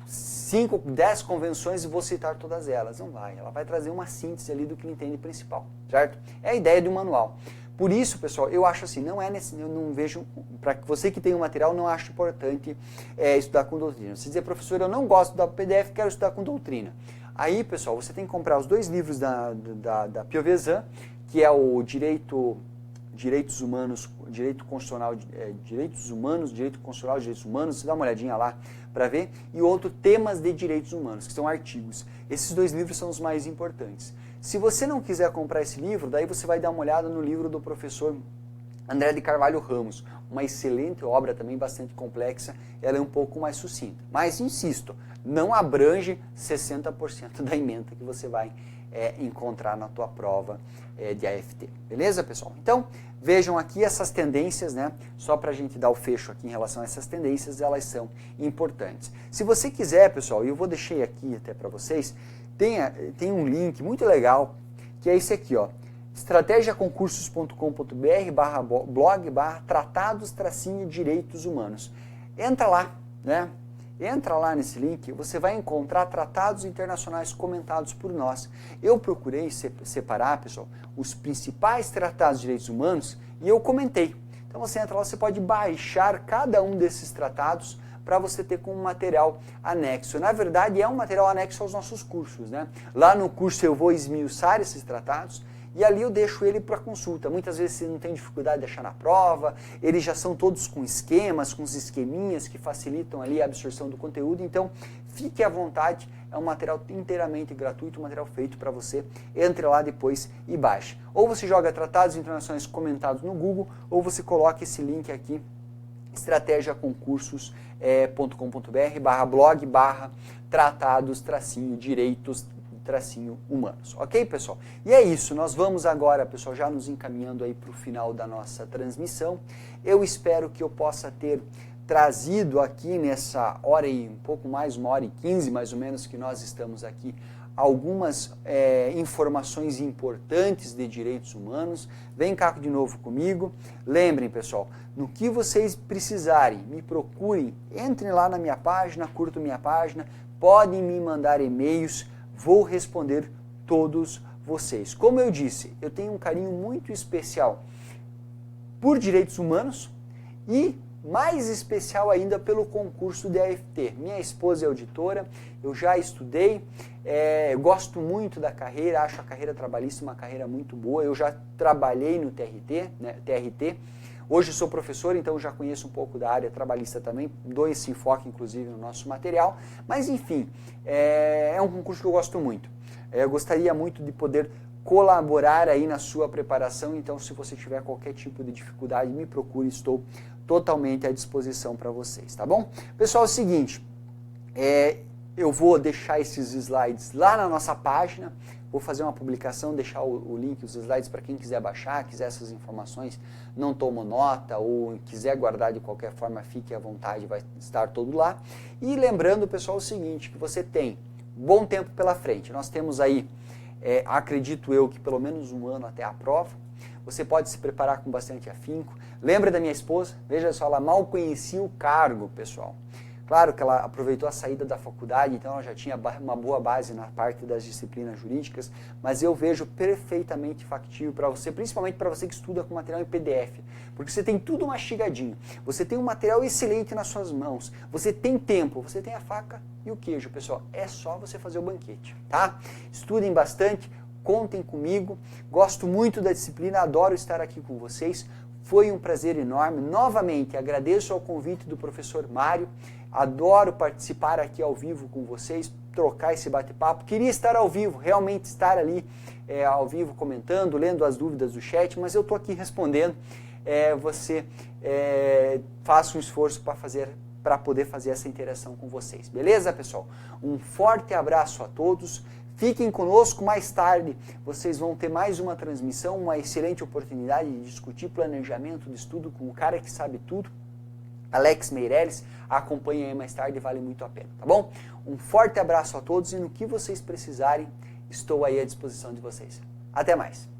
Speaker 1: 5, 10 convenções e vou citar todas elas. Não vai, ela vai trazer uma síntese ali do que ele entende principal, certo? É a ideia do manual. Por isso, pessoal, eu acho assim, eu não vejo, para você que tem o material, não acho importante estudar com doutrina. Você dizer, professor, eu não gosto da PDF, quero estudar com doutrina. Aí, pessoal, você tem que comprar os 2 livros da Piovesan, que é o Direitos Humanos, Direito Constitucional, Direitos Humanos, Direito Constitucional, Direitos Humanos, você dá uma olhadinha lá para ver, e outro, Temas de Direitos Humanos, que são artigos. Esses 2 livros são os mais importantes. Se você não quiser comprar esse livro, daí você vai dar uma olhada no livro do professor André de Carvalho Ramos, uma excelente obra também, bastante complexa, ela é um pouco mais sucinta. Mas, insisto, não abrange 60% da ementa que você vai encontrar na tua prova de AFT. Beleza, pessoal? Então, vejam aqui essas tendências, né? Só para a gente dar o fecho aqui em relação a essas tendências, elas são importantes. Se você quiser, pessoal, e eu vou deixar aqui até para vocês, tem um link muito legal, que é esse aqui, ó, estrategiaconcursos.com.br/blog/tratados-direitos humanos. Entra lá, né? Entra lá nesse link, você vai encontrar tratados internacionais comentados por nós. Eu procurei separar, pessoal, os principais tratados de direitos humanos e eu comentei. Então você entra lá, você pode baixar cada um desses tratados para você ter como material anexo. Na verdade, é um material anexo aos nossos cursos, né? Lá no curso eu vou esmiuçar esses tratados e ali eu deixo ele para consulta. Muitas vezes você não tem dificuldade de achar na prova, eles já são todos com esquemas, com os esqueminhas que facilitam ali a absorção do conteúdo, então fique à vontade, é um material inteiramente gratuito, um material feito para você, entre lá depois e baixe. Ou você joga Tratados Internacionais Comentados no Google, ou você coloca esse link aqui, estratégiaconcursos.com.br/blog/tratados-direitos-humanos. Ok, pessoal? E é isso, nós vamos agora, pessoal, já nos encaminhando aí para o final da nossa transmissão. Eu espero que eu possa ter trazido aqui nessa hora e um pouco mais, 1h15 mais ou menos que nós estamos aqui, algumas informações importantes de direitos humanos. Vem cá de novo comigo. Lembrem, pessoal, no que vocês precisarem, me procurem, entrem lá na minha página, curtam minha página, podem me mandar e-mails, vou responder todos vocês. Como eu disse, eu tenho um carinho muito especial por direitos humanos e mais especial ainda pelo concurso DAFT. Minha esposa é auditora, eu já estudei, gosto muito da carreira, acho a carreira trabalhista uma carreira muito boa, eu já trabalhei no TRT, hoje sou professor, então já conheço um pouco da área trabalhista também, dou esse enfoque inclusive no nosso material, mas enfim, é um concurso que eu gosto muito. Eu gostaria muito de poder colaborar aí na sua preparação, então se você tiver qualquer tipo de dificuldade, me procure, estou totalmente à disposição para vocês, tá bom? Pessoal, é o seguinte, eu vou deixar esses slides lá na nossa página, vou fazer uma publicação, deixar o link, os slides para quem quiser baixar, quiser essas informações, não tomou nota ou quiser guardar de qualquer forma, fique à vontade, vai estar todo lá. E lembrando, pessoal, o seguinte, que você tem bom tempo pela frente, nós temos aí, acredito eu, que pelo menos um ano até a prova. Você pode se preparar com bastante afinco. Lembra da minha esposa? Veja só, ela mal conhecia o cargo, pessoal. Claro que ela aproveitou a saída da faculdade, então ela já tinha uma boa base na parte das disciplinas jurídicas, mas eu vejo perfeitamente factível para você, principalmente para você que estuda com material em PDF, porque você tem tudo mastigadinho, você tem um material excelente nas suas mãos, você tem tempo, você tem a faca e o queijo, pessoal. É só você fazer o banquete, tá? Estudem bastante. Contem comigo, gosto muito da disciplina, adoro estar aqui com vocês, foi um prazer enorme. Novamente, agradeço ao convite do professor Mário, adoro participar aqui ao vivo com vocês, trocar esse bate-papo. Queria estar ao vivo, realmente estar ali ao vivo comentando, lendo as dúvidas do chat, mas eu estou aqui respondendo. Você faça um esforço para poder fazer essa interação com vocês. Beleza, pessoal? Um forte abraço a todos. Fiquem conosco, mais tarde vocês vão ter mais uma transmissão, uma excelente oportunidade de discutir planejamento de estudo com o cara que sabe tudo, Alex Meirelles. Acompanhe aí mais tarde, vale muito a pena, tá bom? Um forte abraço a todos e no que vocês precisarem, estou aí à disposição de vocês. Até mais!